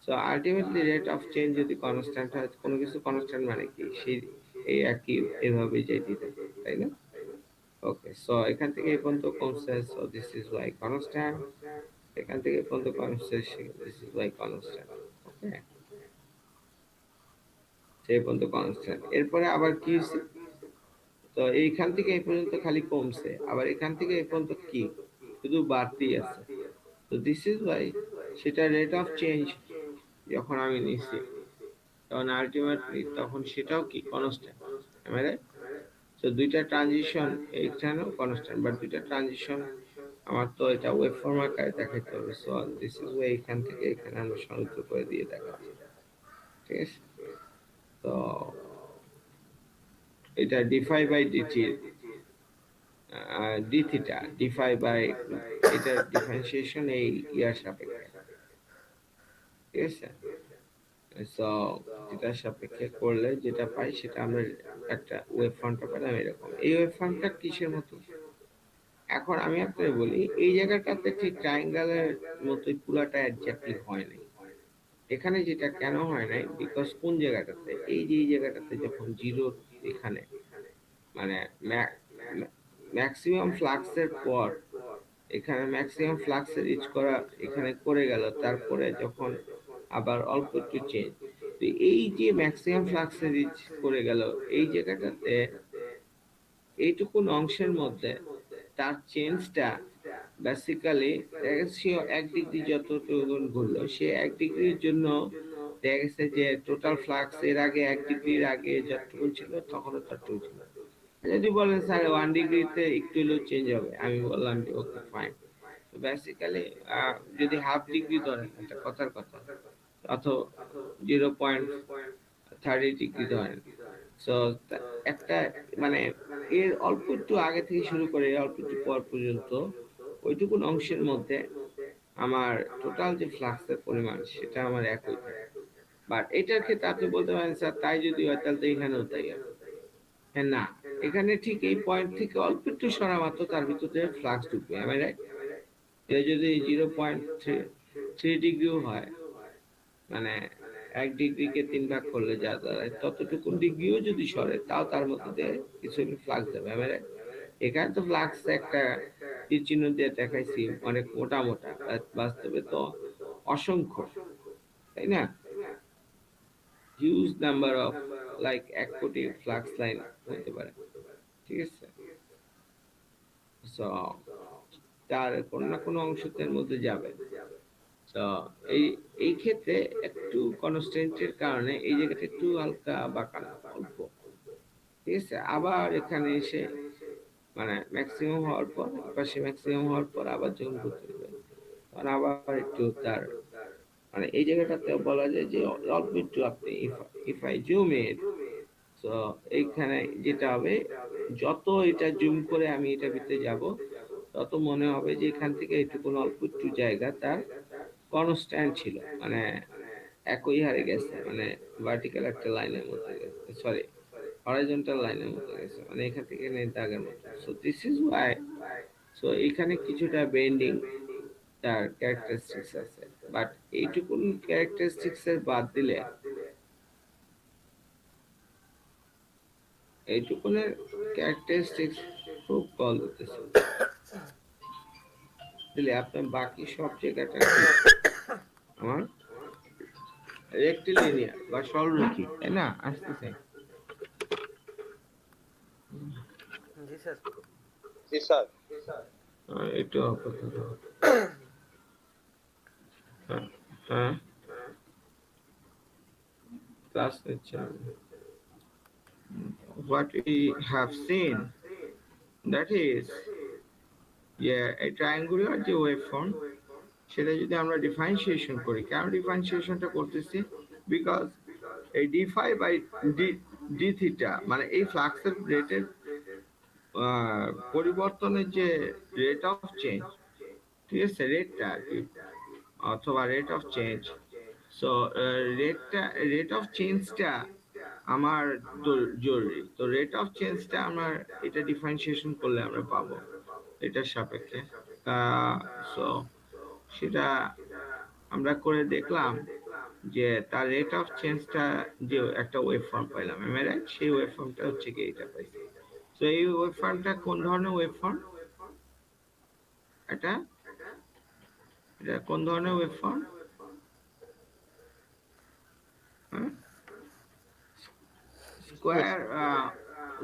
So ultimately rate of change যদি constant হয়, কোনো কিছু constant মানে কি, সেই এই একই এভাবে যেতে থাকে, তাই না? ওকে, সো এখান থেকে এই পর্যন্ত কমছে, so this is Y constant, এখান থেকে এই পর্যন্ত কমছে, দিস ইজ ওয়াই কনস্ট্যান্ট। ওকে, সেই পর্যন্ত কনস্ট্যান্ট। এরপরে আবার কি হয়েছে, তো এইখান থেকে এই পর্যন্ত খালি কমছে, আবার এখান থেকে এই পর্যন্ত কি শুধু বাড়তি আছে। তো দিস ইজ ওয়াই সেটা রেট অফ চেঞ্জ যখন আমি নিছি তখন আলটিমেটলি তখন সেটাও কি কনস্ট্যান্ট, তো দুইটা ট্রানজিশন এইখানেও কনস্ট্যান্ট, বাট দুইটা ট্রানজিশন আমার তো এটা ওয়েব ফর্ম আকারে দেখাইতে হবে। সো দিস ইজ ওয়াই এখান থেকে এখানে আমরা সংযুক্ত করে দিয়ে দেখাচ্ছি, ঠিক আছে। তো এটা d phi by dt d theta d phi by এটা ডিফারেন্সিয়েশন এই ইয়ার সাপেক্ষে, ঠিক আছে। সো থিটার সাপেক্ষে করলে যেটা পাই সেটা আমরা একটা ওয়েব ফর্মটা পেলাম এরকম। এই ওয়েব ফর্মটা কিসের মতো, এখন আমি আপনাকে বলি এই জায়গাটাতে ঠিক ট্রায়াঙ্গেলের মতোই পুরাটা এক্স্যাক্টলি হয় নাই। এখানে যেটা কেন হয় নাই, বিকজ কোন জায়গাটাতে এই যে এই জায়গাটাতে যখন জিরো এখানে মানে ম্যাক্সিমাম ফ্লাক্সের পর এখানে ম্যাক্সিমাম ফ্লাক্স রিচ করা এখানে করে গেল, তারপরে যখন আবার অল্প একটু চেঞ্জ, তো এই যে ম্যাক্সিমাম ফ্লাক্স রিচ করে গেল এই জায়গাটাতে এইটুকুন অংশের মধ্যে তার চেঞ্জটা বেসিক্যালি সে 1 ডিগ্রি যতটুকু ঘুরলো সে 1 ডিগ্রির জন্য দেখা গেছে যে টোটাল ফ্লাক্স এর আগে 1 ডিগ্রির আগে যতটুকু ছিল তখনও ততটুকু ছিল। যদি বলেন স্যার 1 ডিগ্রিতে একটু হলেও চেঞ্জ হবে, আমি বললাম যে ওকে ফাইন। তো বেসিক্যালি যদি হাফ ডিগ্রি ধরেন একটা কথার কথা, অথবা 0.30 ডিগ্রি ধরেন, সো একটা মানে এর অল্প একটু আগে থেকে শুরু করে অল্প একটু পর পর্যন্ত ওইটুকুন অংশের মধ্যে আমার টোটাল যে ফ্লাক্সের পরিমাণ সেটা আমার একই থাকে। বাট এটার ক্ষেত্রে আপনি বলতে পারেন স্যার তাই যদি হয় তাহলে তো এখানেও তাই হবে। হ্যাঁ, না, এখানে ঠিক এই পয়েন্ট থেকে অল্প একটু সরা মাত্র তার ভিতরে ফ্লাক্স ঢুকবে, আমি রাইট। এটা যদি 0.3 ডিগ্রিও হয়, মানে 1 ডিগ্রিকে 3 ভাগ করলে যা দাঁড়ায় ততটুকু ডিগ্রিও যদি সরে তাও তার মধ্যে কিছু ফ্লাক্স যাবে, আমি রাইট। এখানে তো ফ্লাক্স একটা তীর চিহ্ন দিয়ে দেখাইছি অনেক মোটা মোটা, বাস্তবে তো অসংখ্য, তাই না? হিউজ নাম্বার অফ লাইক 1 কোটি ফ্লাক্স লাইন হতে পারে, ঠিক আছে। সো তার কোনো না কোনো অংশের মধ্যে যাবে। তো এই এই ক্ষেত্রে একটু কনস্ট্যান্টের কারণে এই জায়গাটা একটু হালকা বাঁকানো অল্প, ঠিক আছে। আবার এখানে এসে মানে ম্যাক্সিমাম হওয়ার পর পাশে ম্যাক্সিমাম হওয়ার পর আবার যখন ঘুরতে হবে তখন আবার একটু তার মানে এই জায়গাটাতে বলা যায় যে অল্প একটু আপনি ইফ আই জুম ইট, তো এইখানে যেটা হবে যত এটা জুম করে আমি এটা ভিতরে যাব তত মনে হবে যে এখান থেকে একটু অল্প একটু জায়গা তার কনস্ট্যান্ট ছিল, মানে একই হারে গেছে, মানে ভার্টিক্যাল একটা লাইনের মধ্যে গেছে, সরি হরাইজন্টাল লাইনের মধ্যে গেছে, মানে এখান থেকে নেই দাগের মতো। So this is Y, so এখানে কিছুটা বেন্ডিং তার ক্যারেক্টারিস্টিক্স আছে, বাট এইটুকুন ক্যারেক্টারিস্টিক্স এর বাদ দিলে এইটুকুনের ক্যারেক্টারিস্টিক্স খুব কম দিতেছে, দিলে আপনার বাকি সব জায়গাটা কি আমার রেক্টিলিনিয়ার বা সরলরৈখিক, তাই না? আসতেছে জি স্যার। জি স্যার। একটু অপেক্ষা করো। হ্যাঁ, হ্যাঁ, ক্লাস নিচ্ছে। What we have seen, that is, a triangular যে ওয়েভফর্ম সেটা যদি আমরা ডিফারেন্সিয়েশন করি, কেন ডিফারেন্সিয়েশনটা করতেছি, বিকজ এই d phi by d theta মানে এই ফ্লাক্সের রেটের পরিবর্তনের যে রেট অফ চেঞ্জ, ঠিক আছে, রেটটা আর কি, অথবা rate of change. So rate of চেঞ্জটা আমার জরুরি। তো রেট অফ চেঞ্জটা আমার এটা ডিফারেন্সিয়েশন করলে আমরা পাবো এটার সাপেক্ষে। সো সেটা আমরা করে দেখলাম যে তার রেট অফ চেঞ্জটা যে একটা ওয়েভ ফর্ম পাইলাম, আমি রাইট, সেই ওয়েভ ফর্মটা হচ্ছে কি এটা পাইছি। তো এই ওয়েভ ফর্মটা কোন ধরনের ওয়েভ ফর্ম, এটা এটা কোন ধরনের wave form? Square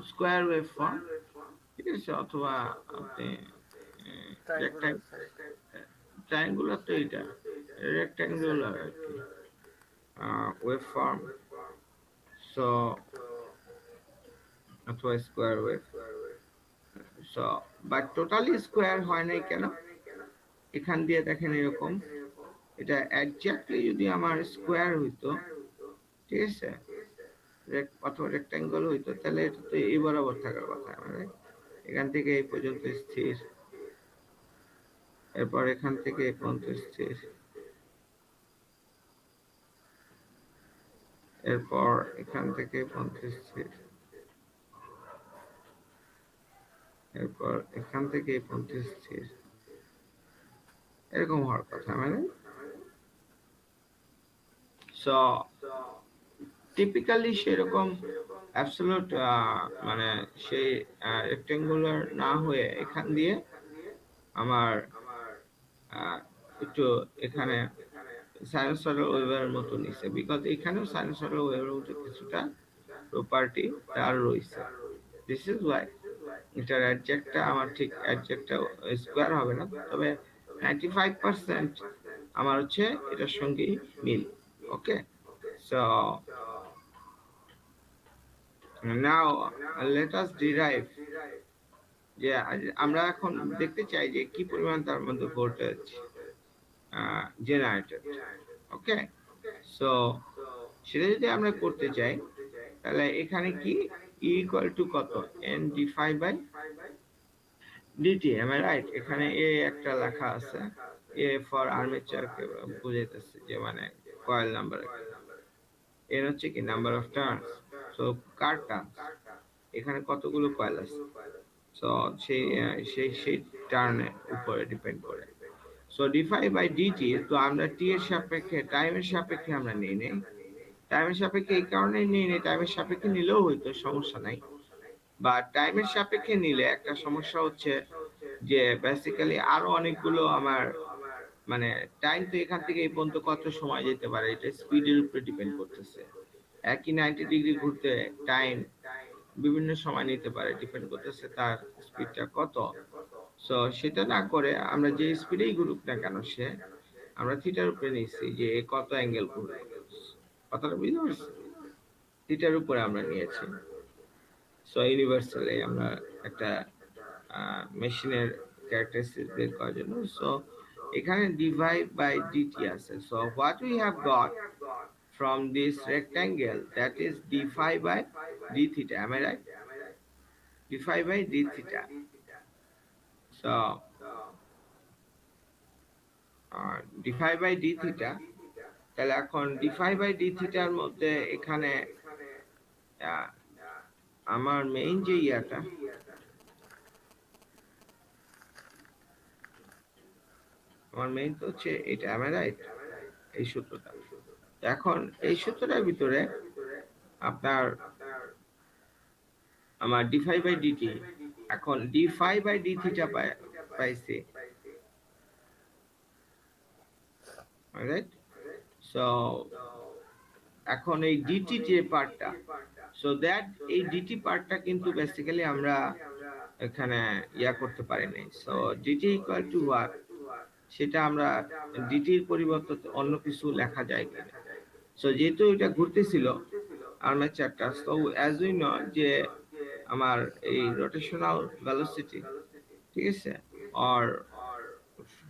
square wave form, ঠিক আছে, অথবা আপনি ট্রায়াঙ্গুলার স্যার। ট্রায়াঙ্গুলার তো এটা জি স্যার। রেক্ট্যাঙ্গুলার আর কি ওয়েভ ফর্ম, সো অথবা square wave, so but totally square হয় নাই কেন, এখান দিয়ে দেখেন এরকম, এটা একজাক্টলি যদি আমার স্কোয়ার হইতো, ঠিক আছে, অথবা রেক্ট্যাঙ্গল হইতো, তাহলে এটা তো এই বরাবর থাকার কথা, মানে এখান থেকে এই পর্যন্ত স্থির, এরপর এখান থেকে এই পর্যন্ত স্থির, এরপর এখান থেকে এই পর্যন্ত স্থির, এরপর এখান থেকে এই পর্যন্ত স্থির, এরকম হওয়ার কথা, মানে সো টিপিক্যালি সেরকম অ্যাবসলিউট মানে সেই রেক্টেঙ্গুলার না হয়ে এখান দিয়ে আমার একটু এখানে সাইনোসয়েডাল ওয়েভের মতো নিছে, বিকজ এখানেও সাইনোসয়েডাল ওয়েভের মতো কিছুটা প্রপার্টি তার রয়েছে। দিস ইজ ওয়াই এটার অ্যাডজেক্টটা আমার ঠিক অ্যাডজেক্টটা স্কোয়ার হবে না, তবে 95% আমার হচ্ছে এটার সঙ্গেই মিল। Okay, so now let us derive, যে আমরা এখন দেখতে চাই যে কি পরিমাণ তার মধ্যে ভোল্টেজ জেনারেটেড। ওকে, সো সেটা যদি আমরা করতে চাই, তাহলে এখানে কি E ইকুয়াল টু কত, N d phi by dt, am I right? এখানে এ একটা লেখা আছে, এ ফর আর্মেচার কে বুঝাইতেছে, যে মানে কয়েল নাম্বার, এর হচ্ছে কি number of turns, so car turns, এখানে কতগুলো কয়েল আছে, সো সেই সেই টার্নের উপরে ডিপেন্ড করে। সো ডিফাই বাই ডিটি, তো আমরা টি এর সাপেক্ষে, টাইমের সাপেক্ষে আমরা নিয়ে নেই, টাইমের সাপেক্ষে এই কারণে নিয়ে নেই, টাইমের সাপেক্ষে নিলেও হয়তো সমস্যা নাই, বা টাইমের সাপেক্ষে নিলে একটা সমস্যা হচ্ছে যে বেসিক্যালি আরো অনেকগুলো আমার, মানে টাইম তো এখান থেকে এই পর্যন্ত কত সময় যেতে পারে, এটা স্পিডের উপরে ডিপেন্ড করতেছে। একই 90 ডিগ্রি ঘুরতে টাইম বিভিন্ন সময় নিতে পারে, ডিপেন্ড করতেছে তার স্পিডটা কত। সো সেটা না করে আমরা যে স্পিডেই ঘুরুক না কেন সে, আমরা থিটার উপরে নিচ্ছি যে কত অ্যাঙ্গেল ঘুরবে, কথাটা বুঝতে পারছি, থিটার উপরে আমরা নিয়েছি। সো ইউনিভার্সালি আমরা একটা মেশিনের ক্যারেক্টারিস্টিক বের করার জন্য, সো এখানে ডিভাইড বাই ডিটি আছে, so what we have got from this rectangle, that is d phi by d theta, am I right? D phi by d theta, so d phi by d theta, তাহলে এখন d phi by d theta এর মধ্যে এখানে আমার main যে ইয়াটা, আমার main তো হচ্ছে এটা, am I right? এই সূত্রটা, এখন এই সূত্রটার ভিতরে আপনার আমার d phi by dt, এখন d phi by d theta পাইছি, রাইট? সো এখন এই dt যে পার্টটা, সো দ্যাট এই dt পার্টটা কিন্তু বেসিক্যালি আমরা এখানে ইয়া করতে পারি নাই, so dt equal to what, সেটা আমরা dt এর পরিবর্তে অন্য কিছু লেখা যায় কিনা। সো যেহেতু এটা ঘুরতেছিল আর্মেচারটা, সো অ্যাজ উই নো যে আমার এই রোটেশনাল ভেলোসিটি, ঠিক আছে, অর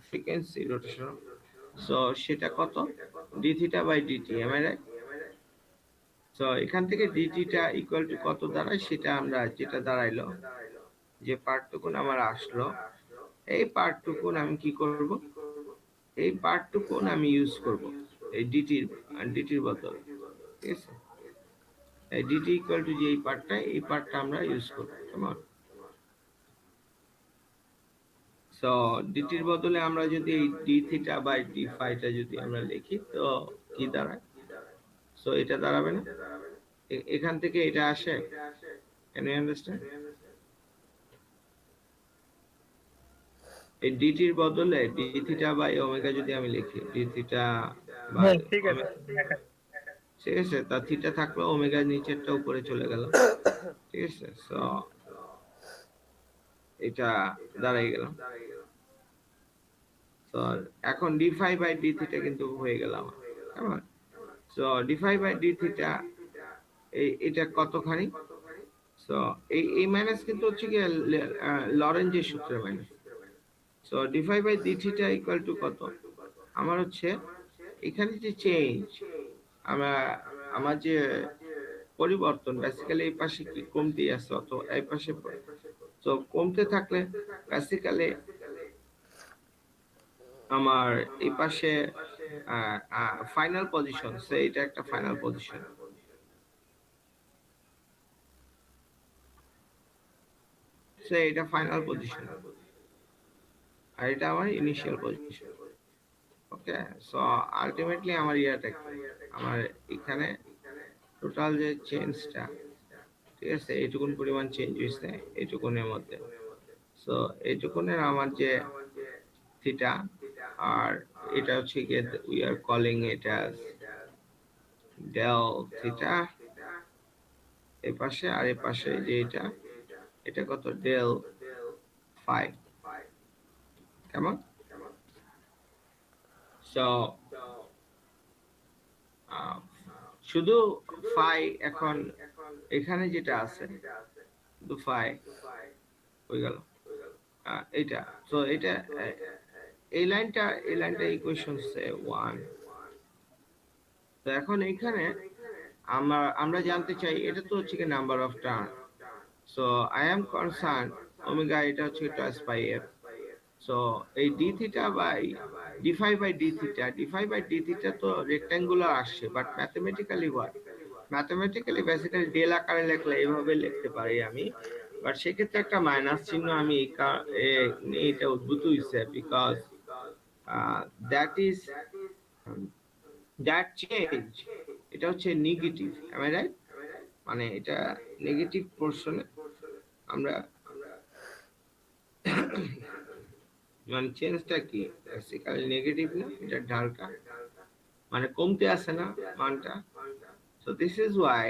ফ্রিকোয়েন্সি রোটেশনাল, সো সেটা কত, d theta by dt, am I right? So এখান থেকে ডিটিটা ইকুয়াল টু কত দাঁড়ায়, সেটা আমরা যেটা দাঁড়াইলো, যে পার্টটুকুন আমার আসলো, এই পার্টটুকুন আমি কি করব, এই পার্টটুকুন আমি ইউজ করব এই ডিটির বদলে, ঠিক আছে, এই ডিটি ইকুয়াল টু যে এই পার্টটা আমরা ইউজ করব, কেমন? সো ডিটির বদলে আমরা যদি ডি থিটা বাই ডি ফাইটা যদি আমরা লিখি, তো কি দাঁড়ায়, সো এটা দাঁড়াবে না, এখান থেকে এটা আসে, ক্যান ইউ আন্ডারস্ট্যান্ড? এই ডিটির বদলে ডি থিটা বাই ওমেগা যদি আমি লিখি, ডি থিটা বাই ঠিক আছে, ঠিক আছে, তা থিটা থাকলো, ওমেগার নিচেরটা উপরে চলে গেল, ঠিক আছে। সো এটা দাঁড়াই গেল। তো এখন d phi by d theta কিন্তু হয়ে গেল আমার, কেমন? So d phi by d theta এটা কতখানি? সো এই মাইনাস কিন্তু হচ্ছে কি লরেঞ্জের সূত্রের minus. So d phi by d theta equal to কত? আমার হচ্ছে এখানে যে চেঞ্জ, আমরা আমার যে পরিবর্তন বেসিক্যালি এই পাশে কি কমতে আছে, অত এই পাশে তো কমতে থাকলে বেসিক্যালি আমার এই পাশে ফাইনাল পজিশন, সে এটা একটা ফাইনাল পজিশন, সে এটা ফাইনাল পজিশন, আর এটা আমার ইনিশিয়াল পজিশন। ওকে, সো আলটিমেটলি আমার ইয়াটা কি, আমার এখানে টোটাল যে চেঞ্জটা, ঠিক আছে, এইটুকুন পরিমাণ চেঞ্জ হয়েছে এইটুকুনের মধ্যে। সো এইটুকুনের আমার যে থিটা, আর এটা হচ্ছে গিয়ে উই আর কলিং এটা ডেল থিটা এই পাশে, আর এই পাশে যে এটা, এটা কত? ডেল ফাই, কেমন? সো শুধু ফাই এখন এখানে যেটা আছে, শুধু ফাই হয়ে গেল এইটা। তো এটা এই লাইনটা ইকুয়েশন 1। তো এখন এখানে আমরা জানতে চাই, এটা তো হচ্ছে কি number of turn. So I am concern omega, এটা হচ্ছে টয়েস পাই এফ। সো এই d theta by d phi by d theta, d phi by d theta তো রেক্ট্যাঙ্গুলার আসছে, but mathematically what? Mathematically basically del আকারে লিখলে এইভাবে লিখতে পারি আমি, বাট সেক্ষেত্রে একটা মাইনাস চিহ্ন আমি এটা উদ্ভূত হয়েছে, because that is that change, এটা হচ্ছে নেগেটিভ, এম আই রাইট? মানে এটা নেগেটিভ পোর্শনে আমরা মানে চেঞ্জটা কি বেসিক্যালি নেগেটিভ না, এটা ঢালটা মানে কমতে আসে না মানটা। So this is why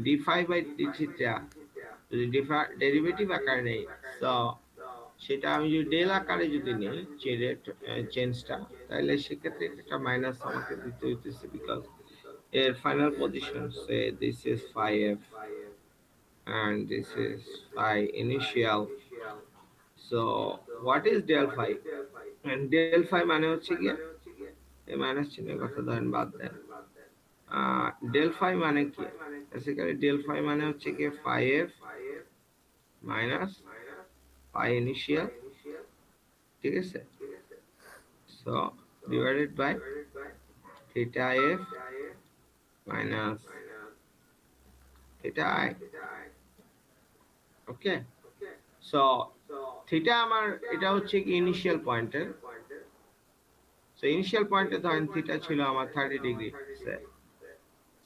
d phi by d theta যদি ডেরিভেটিভ আকারে নেই, সো সেটা আমি যদি ডেল আকারে যদি নিই চেঞ্জটা, তাহলে সেক্ষেত্রে একটা মাইনাস আমাকে দিতে হইতেছে, বিকজ এর final position say this is phi F and this is phi initial. So what is del phi? And del phi মানে হচ্ছে কি, এই মাইনাস চিহ্নের কথা ধরেন বাদ দেন। ডেল ফাই মানে কি? বেসিক্যালি ডেল ফাই মানে হচ্ছে কি phi F minus phi initial, ঠিক আছে। So divided by theta F minus theta I. Okay, so theta আমার এটা হচ্ছে কি ইনিশিয়াল পয়েন্টের। সো ইনিশিয়াল পয়েন্টে ধরেন থিটা ছিল আমার 30 degree,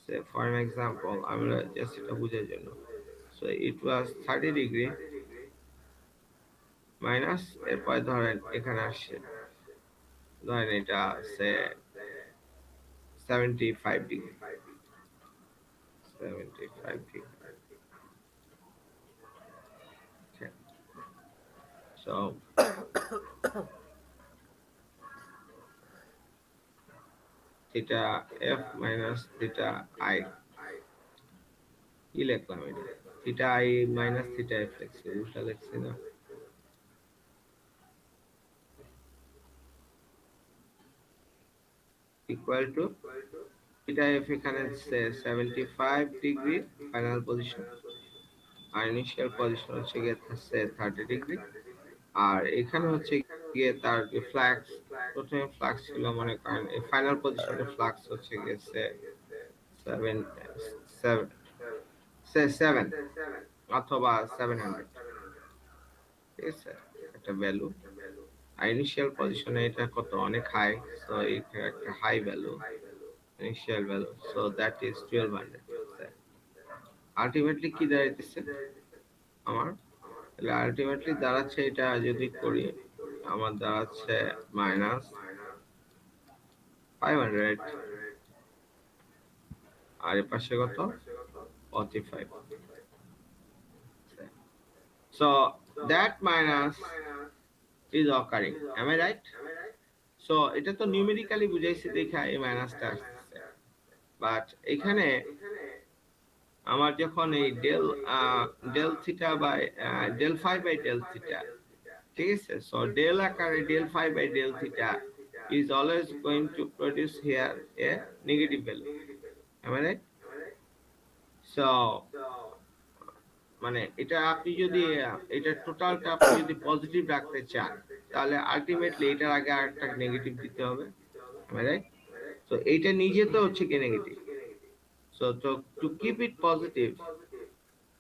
say for an example, আমরা জাস্ট এটা বোঝার জন্য। So it was 30 degree minus, এরপর ধরেন এখানে আসছে, ধরেন এটা সে 75 degree, 75 degree. So theta F minus theta I, কি লিখলাম এটা? Theta I minus theta F লিখছি, উল্টা লিখছি না? ইকুয়াল টু থিটা এফ এখানে 75 ডিগ্রি ফাইনাল পজিশন, আর ইনিশিয়াল পজিশন হচ্ছে গিয়ে 30 ডিগ্রি, আর এখানে হচ্ছে গিয়ে তার যে ফ্লাক্স, প্রথমে ফ্লাক্স ছিল মনে করেন এই ফাইনাল পজিশনে ফ্লাক্স হচ্ছে গিয়ে 7 7 অথবা 700, ঠিক আছে, একটা ভ্যালু। আর ইনিশিয়াল পজিশনে এটা কত অনেক হাই, সো এটা একটা high value, initial value, so that is 1200। Ultimately কি দাঁড়াইতেছে আমার? তাহলে আলটিমেটলি দাঁড়াচ্ছে, এটা যদি করি আমার দাঁড়াচ্ছে মাইনাস 500 আর এই পাশে কত 45 so that minus is occurring am I right so এটা তো নিউমেরিক্যালি বুঝাইছে দেখা এই মাইনাসটা আসছে বাট এখানে আমার যখন এই del theta by del phi by del theta ঠিক আছে সো ডেল আকারে del phi by del theta is always going to produce here a negative value am I right so মানে এটা আপনি যদি এটা টোটালটা আপনি যদি পজিটিভ রাখতে চান তাহলে আলটিমেটলি এটার আগে আরেকটা নেগেটিভ দিতে হবে am I right so এইটা নিজে তো হচ্ছে কি negative so to keep it positive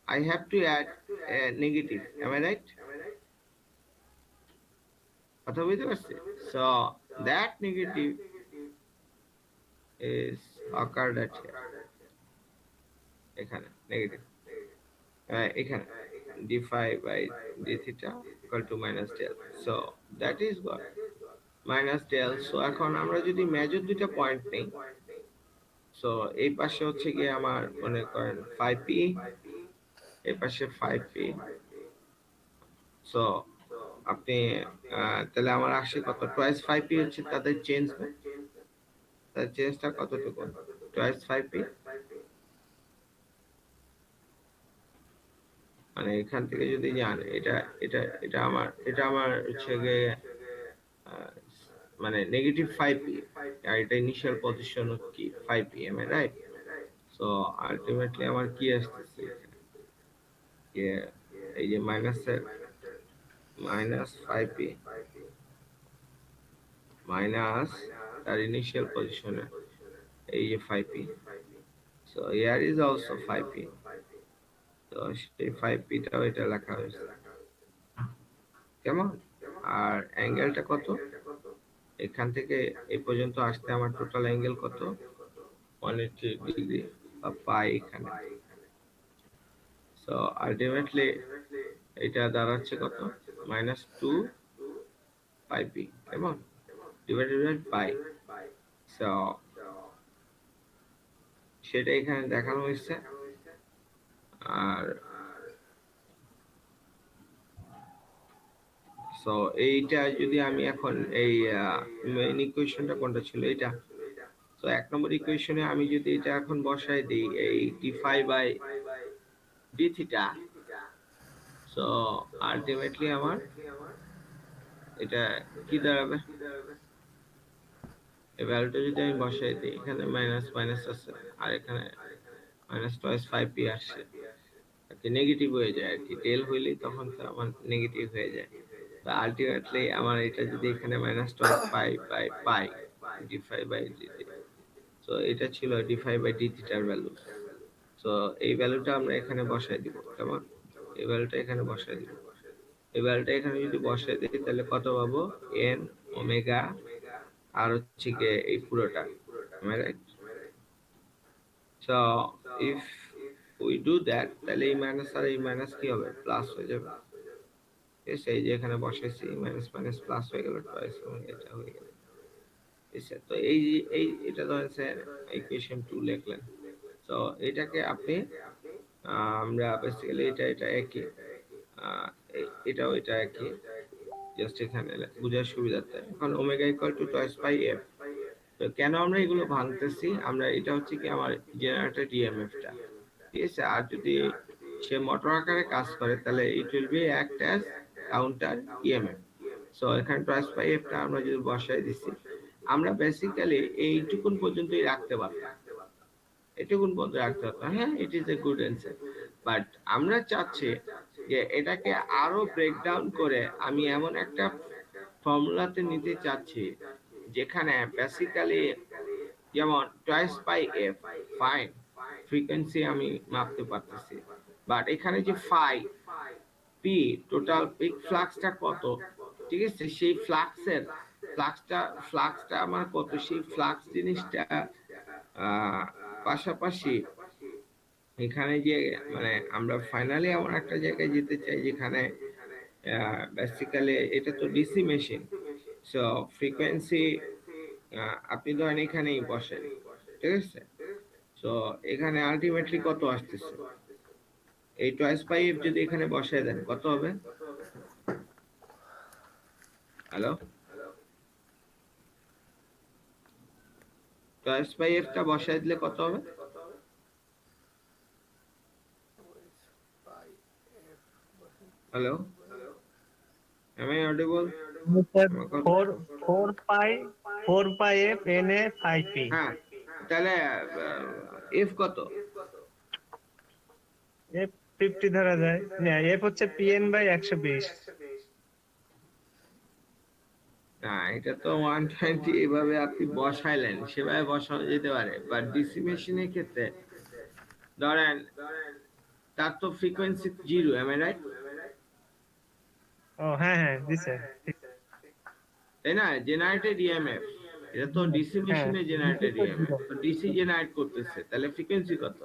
I have to add a negative am I right কথা বুঝতে পারছি so that negative is occurred at here এখানে নেগেটিভ এখানে d phi by d theta equal to minus del so that is what minus del so এখন আমরা যদি major দুইটা point নেই সো এই পাশে হচ্ছে গিয়ে আমার মনে করেন 5p এই পাশে 5p সো আপনি তাহলে আমার আসে কত টুয়াইস 5p হচ্ছে তাদের চেঞ্জ না তার চেঞ্জটা কতটুকু টুয়াইস 5p মানে এখান থেকে যদি যান এটা এটা এটা আমার হচ্ছে গিয়ে মানে নেগেটিভ 5p আর এটা ইনিশিয়াল পজিশন কি 5p am right so ultimately আমার কি আসছে এই যে মাইনাস 5p মাইনাস তার ইনিশিয়াল পজিশনে এই যে 5p so here is also 5p তো সেই 5p টাও এটা লেখা হয়েছে কেমন আর অ্যাঙ্গেলটা কত এখান থেকে এই পর্যন্ত আসতে আমার টোটাল অ্যাঙ্গেল কত 180 ডিগ্রি বা পাই এখানে সো আলটিমেটলি এটা দাঁড়াচ্ছে কত -2 পাই পি কেমন ডিভাইডেড বাই পাই সো সেটা এখানে দেখানো হয়েছে আর সো এইটা যদি আমি এখন এই মেইন ইকুয়েশনটা কোনটা ছিল এটা সো এক নম্বর ইকুয়েশনে আমি যদি এটা এখন বসাই দিই এই d5 by d theta so ultimately আমার এটা কি দাঁড়াবে এই ভ্যালুটা যদি আমি বসাই দিই এখানে মাইনাস মাইনাস আছে আর এখানে মাইনাস টয়েস 5p আসছে কি নেগেটিভ হয়ে যায় আর কি টেল হইলে তখন তো আমার নেগেটিভ হয়ে যায় তো আলটিমেটলি আমার এটা যদি এখানে minus twice 5 by pi d5 by d so এটা ছিল d5 বাই d থিটার ভ্যালু সো এই ভ্যালুটা আমরা এখানে বসাই দিব কেমন এই ভ্যালুটা এখানে বসাই দিব এই ভ্যালুটা এখানে যদি বসাই দিই তাহলে কত পাবো n ওমেগা আর হচ্ছে কি এই পুরোটা right so if we do that তাহলে এই মাইনাস আর এই মাইনাস কি হবে প্লাস হয়ে যাবে এস এই যে এখানে বসাইছি মাইনাস মাইনাস প্লাস হয়ে গেল টয়েস এটা হয়ে গেল এসে তো এই এটা ধরেন ইকুয়েশন 2 লিখলেন সো এটাকে আপনি আমরা বেসিক্যালি এটা একই এটাও এটা একই জাস্ট এখানে বোঝার সুবিধার্থে এখন omega equal to toys pi F তো কেন আমরা এগুলো ভাঙতেছি আমরা এটা হচ্ছে কি আমার জেনারেটেড ইএমএফটা ঠিক আছে আর যদি সে মোটর আকারে কাজ করে তাহলে it will be act as counter EMF so এখানে টয়েস পাই এফটা আমরা যদি বসাই দিছি আমরা বেসিক্যালি এইটুকুন পর্যন্তই রাখতে পারতাম এটুকুন পর্যন্ত রাখতে পারতাম হ্যাঁ it is a good answer but আমরা চাচ্ছি যে এটাকে আরো ব্রেকডাউন করে আমি এমন একটা ফর্মুলাতে নিতে চাচ্ছি যেখানে বেসিক্যালি যেমন toys pi F fine frequency আমি মাপতে পারতেছি বাট এখানে যে ফাই পি টোটাল পিক ফ্লাক্সটা কত ঠিক আছে সেই ফ্লাক্সটা আমার কত সেই ফ্লাক্স জিনিসটা পাশাপাশি এখানে যে মানে আমরা ফাইনালি এমন একটা জায়গায় যেতে চাই যেখানে বেসিক্যালি এটা তো ডিসি মেশিন সো ফ্রিকোয়েন্সি আপনি ধরেন এখানেই বসেন ঠিক আছে সো সো এখানে আলটিমেটলি কত আসতেছে, এই টয়েস পাই এফ যদি এখানে বসায় দেন কত হবে? হ্যালো, টয়েস পাই এফ টা বসায় দিলে কত হবে? Hello, am I audible? আমার কথা, four four pi F N A 5p। হ্যাঁ, তাহলে এফ কত? এফ 50 ধরা যায় না, এফ হচ্ছে পিএন বাই 120। না, এটা তো 120 এভাবে আপনি বসাইলেন, সেভাবে বসানো যেতে পারে, বাট ডিসি মেশিনের ক্ষেত্রে ধরেন তার তো frequency zero, am I right? ও হ্যাঁ হ্যাঁ দিছে। তাই না? জেনারেটেড ইএমএফ, এটা তো ডিসি হ্যাঁ মেশিনে জেনারেটেড ইএমএফ, তো ডিসি জেনারেট করতেছে, তাহলে ফ্রিকোয়েন্সি কত?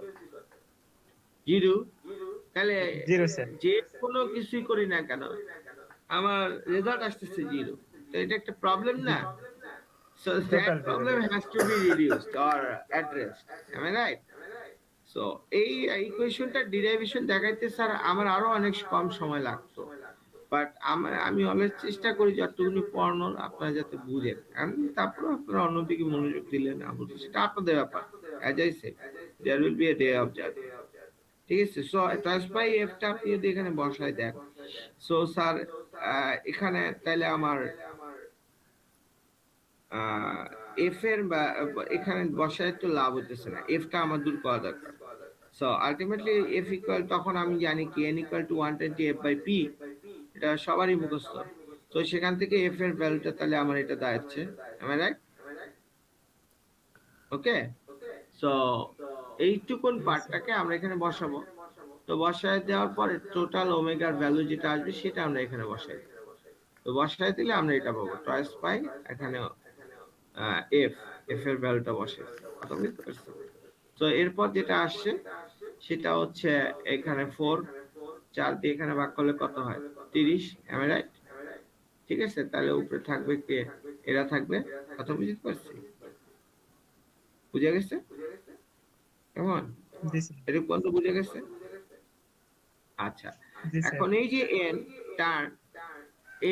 জিরো। তাহলে 0 সেন্ট। যে কোনো কিছুই করি না কেন আমার রেজাল্ট আসতেছে জিরো, তো এটা একটা প্রবলেম না? So that total problem has to be reduced or addressed. Am I right? So এই ইকুয়েশনটা ডিরাইভেশন দেখাইতে স্যার আমার আরো অনেক কম সময় লাগতো, বাট আমি অলওয়েজ চেষ্টা করি যতটুকুনি পড়ানোর আপনারা যাতে বুঝেন, তারপরে আপনারা অন্যদিকে মনোযোগ দিলে না বুঝলে সেটা আপনাদের ব্যাপার। As I say, there will be a day of জাজ, ঠিক আছে? সো টয়েস বাই এফটা আপনি যদি এখানে বসায় দেন, সো স্যার এখানে তাহলে আমার এফ এর এখানে বসায় তো লাভ হতেছে না, এফটা আমার দূর করা দরকার। সো আলটিমেটলি এফ ইকুয়াল, তখন আমি জানি কি N equal to 120 F by P, এটা সবারই মুখস্থ। তো সেখান থেকে এফ এর ভ্যালুটা তাহলে আমার এটা দাঁড়াচ্ছে, am I right? Okay, so এইটুকুন পার্টটাকে আমরা এখানে বসাবো। তো বসায় দেওয়ার পরে টোটাল ওমেগার ভ্যালু যেটা আসবে সেটা আমরা এখানে বসাই দিই। তো বসায় দিলে আমরা এটা পাবো টয়েস পাই এখানে এফ, এফ এর ভ্যালুটা বসে, কথা বুঝতে পারছো? তো এরপর যেটা আসছে সেটা হচ্ছে এখানে 4, 4 দিয়ে এখানে ভাগ করলে কত হয়? 30, এম আই রাইট? ঠিক আছে, তাহলে উপরে থাকবে কে? এরা থাকবে, কথা বুঝতে পারছি? বুঝে গেছে? কেমন, দিছে এরকম পর্যন্ত বুঝে গেছে? আচ্ছা, দিছে। এখন এই যে এন টার্ন,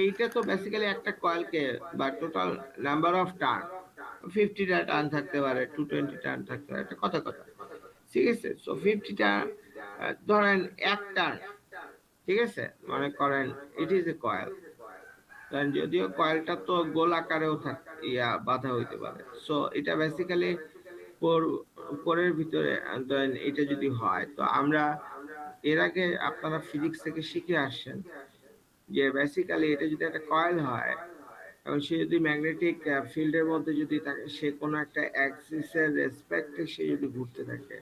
এইটা তো বেসিক্যালি একটা কয়েলকে বা টোটাল নাম্বার অফ টার্ন, 50টা টার্ন থাকতে পারে, 220 টার্ন থাকতে পারে, এটা কথা কথা, ঠিক আছে? সো 50টা ধরেন এক টার্ন, ঠিক আছে, মনে করেন ইট ইজ এ কয়েল, কারণ যদিও কয়েলটা তো গোল আকারেও বাঁধা হইতে পারে। সো এটা বেসিক্যালি কোরের ভিতরে ধরেন এটা যদি হয়, তো আমরা এর আগে আপনারা ফিজিক্স থেকে শিখে আসছেন যে বেসিক্যালি এটা যদি একটা কয়েল হয় এবং সে যদি ম্যাগনেটিক ফিল্ডের মধ্যে যদি থাকে, সে কোনো একটা অ্যাক্সিসের রেসপেক্টে সে যদি ঘুরতে থাকে,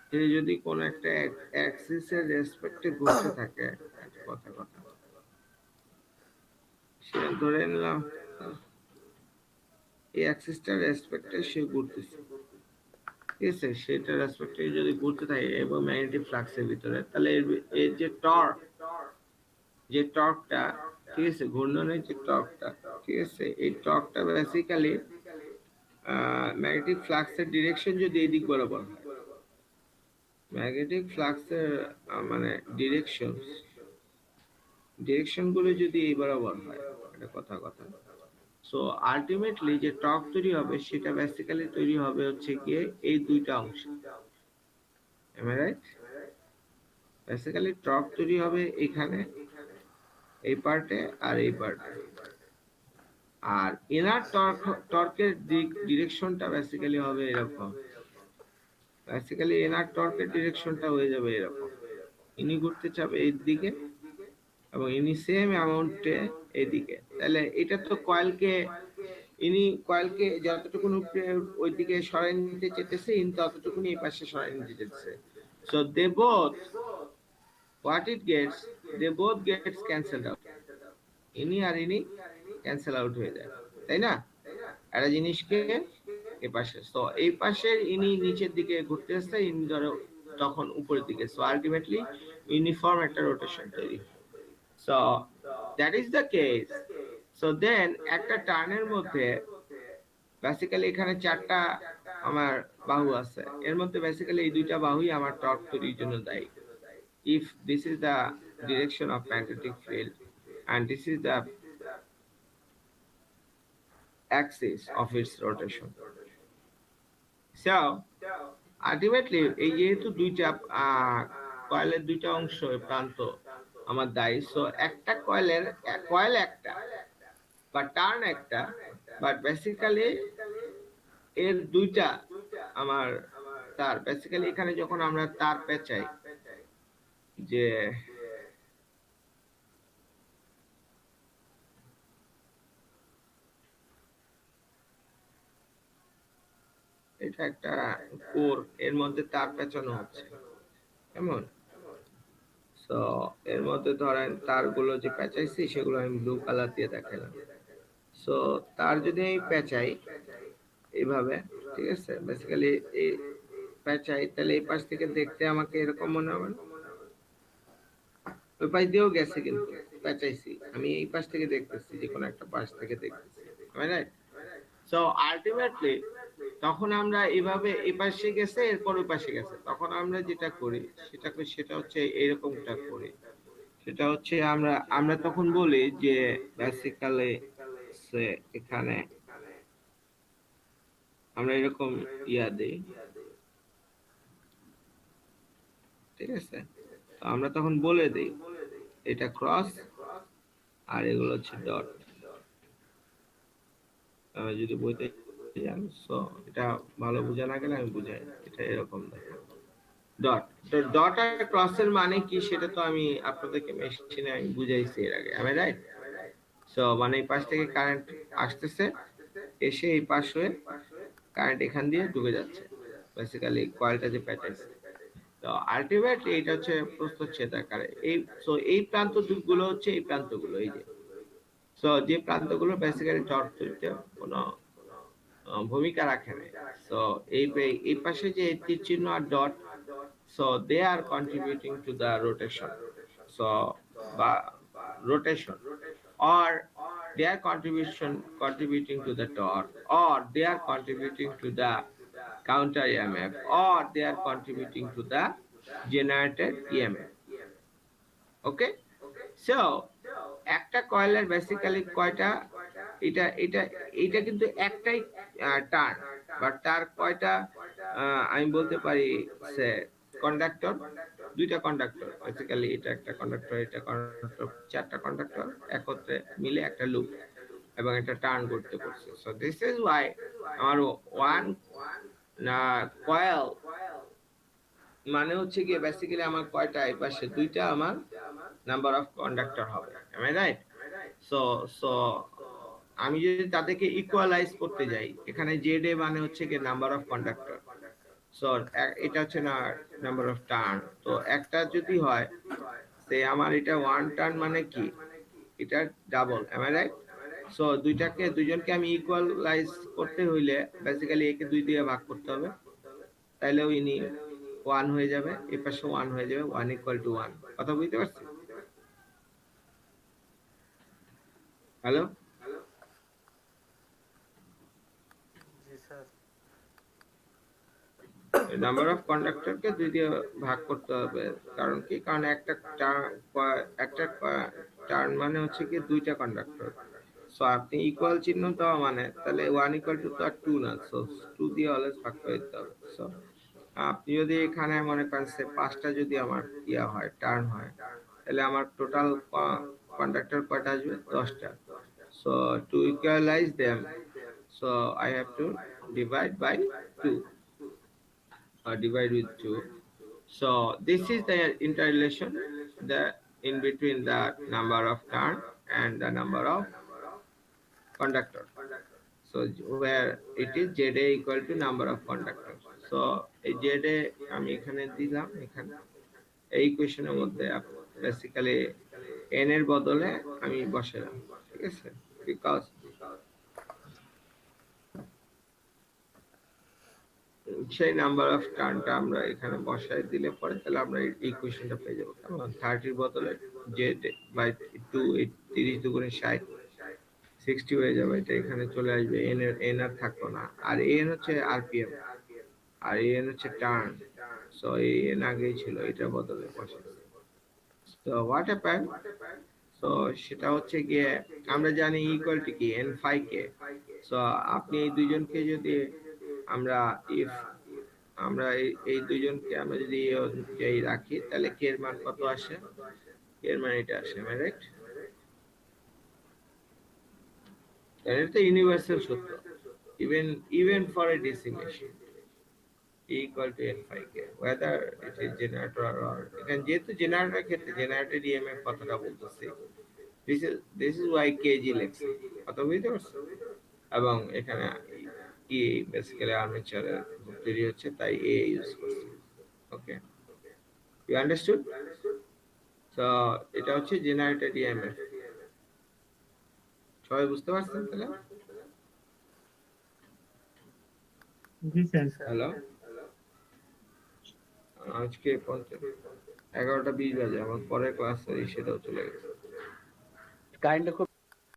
সে যদি কোনো একটা অ্যাক্সিসের রেসপেক্টে ঘুরতে থাকে, একটা কথা কথা, সে ধরে নিলাম এই অ্যাক্সিসটার রেসপেক্টে সে ঘুরতেছে, ঠিক আছে? সেটা রেসপেক্টে যদি ঘুরতে থাকে এবং ম্যাগনেটিক ফ্লাক্সের ভিতরে, তাহলে এর যে টর্ক, যে টর্কটা, ঠিক আছে, ঘূর্ণনের যে টর্কটা, ঠিক আছে, এই টর্কটা বেসিক্যালি ম্যাগনেটিক ফ্লাক্সের ডিরেকশন যদি এই দিক বরাবর হয়, ম্যাগনেটিক ফ্লাক্সের মানে ডিরেকশন গুলো যদি এই বরাবর হয়, এটা কথা কথা, সো আলটিমেটলি যে টর্ক তৈরি হবে সেটা বেসিক্যালি তৈরি হবে হচ্ছে গিয়ে এই দুইটা অংশ, am I right? Basically torque তৈরি হবে এখানে এই পার্টে আর এই পার্টে, আর ইনার টর্কের ডিরেকশনটা বেসিক্যালি হবে এরকম, বেসিক্যালি ইনার টর্কের ডিরেকশনটা হয়ে যাবে এরকম, ইনি ঘুরতে চাবে এই দিকে এবং ইনি সেম অ্যামাউন্টে এদিকে, তাহলে এটা তো ইনি কয়েলকে যতটুকুন উপরে ওইদিকে সরাই নিতে চেতেছে, ইনি ততটুকুনি এই পাশে সরাই নিতে চেতেছে। So they both, what it gets, they both gets cancelled out, ইনি আর ইনি ক্যান্সেল আউট হয়ে যায়, তাই না? একটা জিনিসকে এই পাশে, তো এই পাশের ইনি নিচের দিকে ঘুরতে আসছে, ইনি ধরো তখন উপরের দিকে, সো আলটিমেটলি ইউনিফর্ম একটা রোটেশন তৈরি। So that is the case. So then একটা টার্নের মধ্যে বেসিক্যালি এখানে চারটা আমার বাহু আছে, এর মধ্যে বেসিক্যালি এই দুইটা বাহুই আমার টর্ক তৈরির জন্য দায়ী। If this is the direction of magnetic field and this is the axis of its rotation. So ultimately এই যেহেতু দুইটা কয়েলের দুইটা অংশ প্রান্ত আমার দায়ী, সো একটা কয়েল একটা বা টার্ন একটা, বাট বেসিক্যালি এর দুইটা আমার তার, বেসিক্যালি এখানে যখন আমরা তার পেঁচাই, যে এটা একটা কোর, এর মধ্যে তার পেঁচানো হচ্ছে কেমন, সো এর মধ্যে ধরেন তারগুলো যে পেঁচাইছি সেগুলো আমি ব্লু কালার দিয়ে দেখালাম। সো তার যদি আমি পেঁচাই এইভাবে, ঠিক আছে, বেসিক্যালি এই পেঁচাই, তাহলে এই পাশ থেকে দেখতে আমাকে এরকম মনে হবে না? ওই পাশ দিয়েও গেছে কিন্তু পেঁচাইছি, আমি এই পাশ থেকে দেখতেছি, যে কোনো একটা পাশ থেকে দেখতেছি, রাইট? সো আলটিমেটলি তখন আমরা এইভাবে এই পাশে গেছে, এরপর ওই পাশে গেছে, তখন আমরা যেটা করি সেটা হচ্ছে এরকমটা করি, সেটা হচ্ছে আমরা তখন বলি যে বেসিক্যালি এখানে আমরা এরকম ইয়া দিই, ঠিক আছে, তো আমরা তখন বলে দিই এটা ক্রস আর এগুলো হচ্ছে ডট। আমি যদি বইতে যান, সো এটা ভালো বোঝা না গেলে আমি বুঝাই, এটা এরকম দেখো ডট। তো ডট আর ক্রসের মানে কি সেটা তো আমি আপনাদেরকে মেশিনে আমি বুঝাইছি এর আগে, আমি রাইট? সো মানে এই পাশ থেকে কারেন্ট আসতেছে, এসে এই পাশ হয়ে কারেন্ট এখান দিয়ে ঢুকে যাচ্ছে, বেসিক্যালি কয়েলটা যে প্যাটার্ন। তো আলটিমেটলি এটা হচ্ছে প্রস্থচ্ছেদ আকারে এই, সো এই প্রান্ত গুলো হচ্ছে এই প্রান্তগুলো, এই যে, সো যে প্রান্তগুলো বেসিক্যালি টর্ক তৈরিতে কোনো ভূমিকা রাখে না। সো এই পাশে যে তীর চিহ্ন আর dot, so they are contributing to the rotation, so rotation, or they are contributing to the torque, or they are contributing to the counter EMF, or they are contributing to the generated EMF. Okay, so একটা কয়েলের basically কয়টা, এটা এটা এটা কিন্তু একটাই turn, but তার কয়টা আমি বলতে পারি সে কন্ডাক্টর, দুইটা কন্ডাক্টর, বেসিক্যালি এটা একটা কন্ডাক্টর, এটা কন্ডাক্টর, চারটা কন্ডাক্টর একত্রে মিলে একটা লুপ এবং এটা টার্ন করতে করছে। সো দিস ইজ ওয়াই আমার ওয়ান কয়েল মানে হচ্ছে কি বেসিক্যালি আমার কয়টা, এই পাশে দুইটা আমার নাম্বার অফ কন্ডাক্টর হবে, am I right? So so আমি যদি তাদেরকে ইকুয়ালাইজ করতে যাই, এখানে জেড এ মানে হচ্ছে কি নাম্বার অফ কন্ডাক্টর, সো এটা হচ্ছে না নাম্বার অফ টার্ন। তো একটা যদি হয় সে আমার এটা ওয়ান টার্ন মানে কি, এটা double, am I right? So দুইজনকে আমি ইকুয়ালাইজ করতে হইলে বেসিক্যালি একে দুই দিয়ে ভাগ করতে হবে, তাইলেও ইনি ওয়ান হয়ে যাবে, এই পাশে ওয়ান হয়ে যাবে, ওয়ান ইকুয়াল টু ওয়ান। কথা বুঝতে পারছি? হ্যালো, জি স্যার। নাম্বার অফ কন্ডাক্টরকে দুই দিয়ে ভাগ করতে হবে, কারণ কি, কারণ একটা টার্ন মানে হচ্ছে কি দুইটা কন্ডাক্টর। সো আপনি ইকুয়াল চিহ্ন দেওয়া মানে তাহলে ওয়ান ইকুয়াল টু তো আর টু না, সো টু দিয়ে অলওয়েজ ভাগ করে দিতে হবে। সো আপনি যদি এখানে মনে করেন সে পাঁচটা যদি আমার ইয়া হয়, টার্ন হয়, তাহলে আমার টোটাল কন্ডাক্টর কয়টা আসবে, 10টা। So to equalize them, so I have to divide by 2 or divide with 2. So this is the interrelation, the in between the number of turn and the number of conductor. So where it is ZA equal to number of conductors. So এই ZA আমি এখানে দিলাম, এখানে এই ইকুয়েশনের মধ্যে basically n এর বদলে আমি বসালাম, ঠিক আছে, বিকজ সেই নাম্বার অফ টার্নটা আমরা এখানে বসাই দিলে পরে তাহলে আমরা ইকুয়েশনটা পেয়ে যাবো, কেমন, 30 বদলে জেড বাই 2, 30 দুগুণে 60, 60 হয়ে যাবে, এটা এখানে চলে আসবে, এন আর থাকলো না, আর এন হচ্ছে আরপিএম, আর এন হচ্ছে টার্ন। সো এন আগেই ছিল, এটা বদলে বসাইছি। তো হোয়াট হ্যাপেন, সো সেটা হচ্ছে গিয়ে আমরা জানি ইকুয়ালিটি কি এন ফাই কে। সো আপনি এই দুইজনকে যদি আমরা ইফ আমরা এই দুইজনকে আমরা যদি এই অনুযায়ী রাখি তাহলে কে এর মান কত আসে, কে এর মান এটা আসে, রাইট? এটা তো ইউনিভার্সাল সূত্র, even for a DC machine equal to n phi k, whether it is generator or এখানে যেহেতু জেনারেটর ক্ষেত্রে জেনারেটেড ইএমএফ কথাটা বলতেছি, this is why kg লেখছি, কথা বুঝতে পারছো? এবং এখানে কি বেসিক্যালি আর্মেচারের তৈরি হচ্ছে তাই এ ইউজ করছি। ওকে, ইউ আন্ডারস্টুড? সো এটা হচ্ছে জেনারেটেড ইএমএফ। সবাই বুঝতে পারছেন তাহলে? জি স্যার। হ্যালো, আজকে 11:20 বাজে, আমার পরে ক্লাস সেটাও চলে গেছে। কারেন্টটা খুব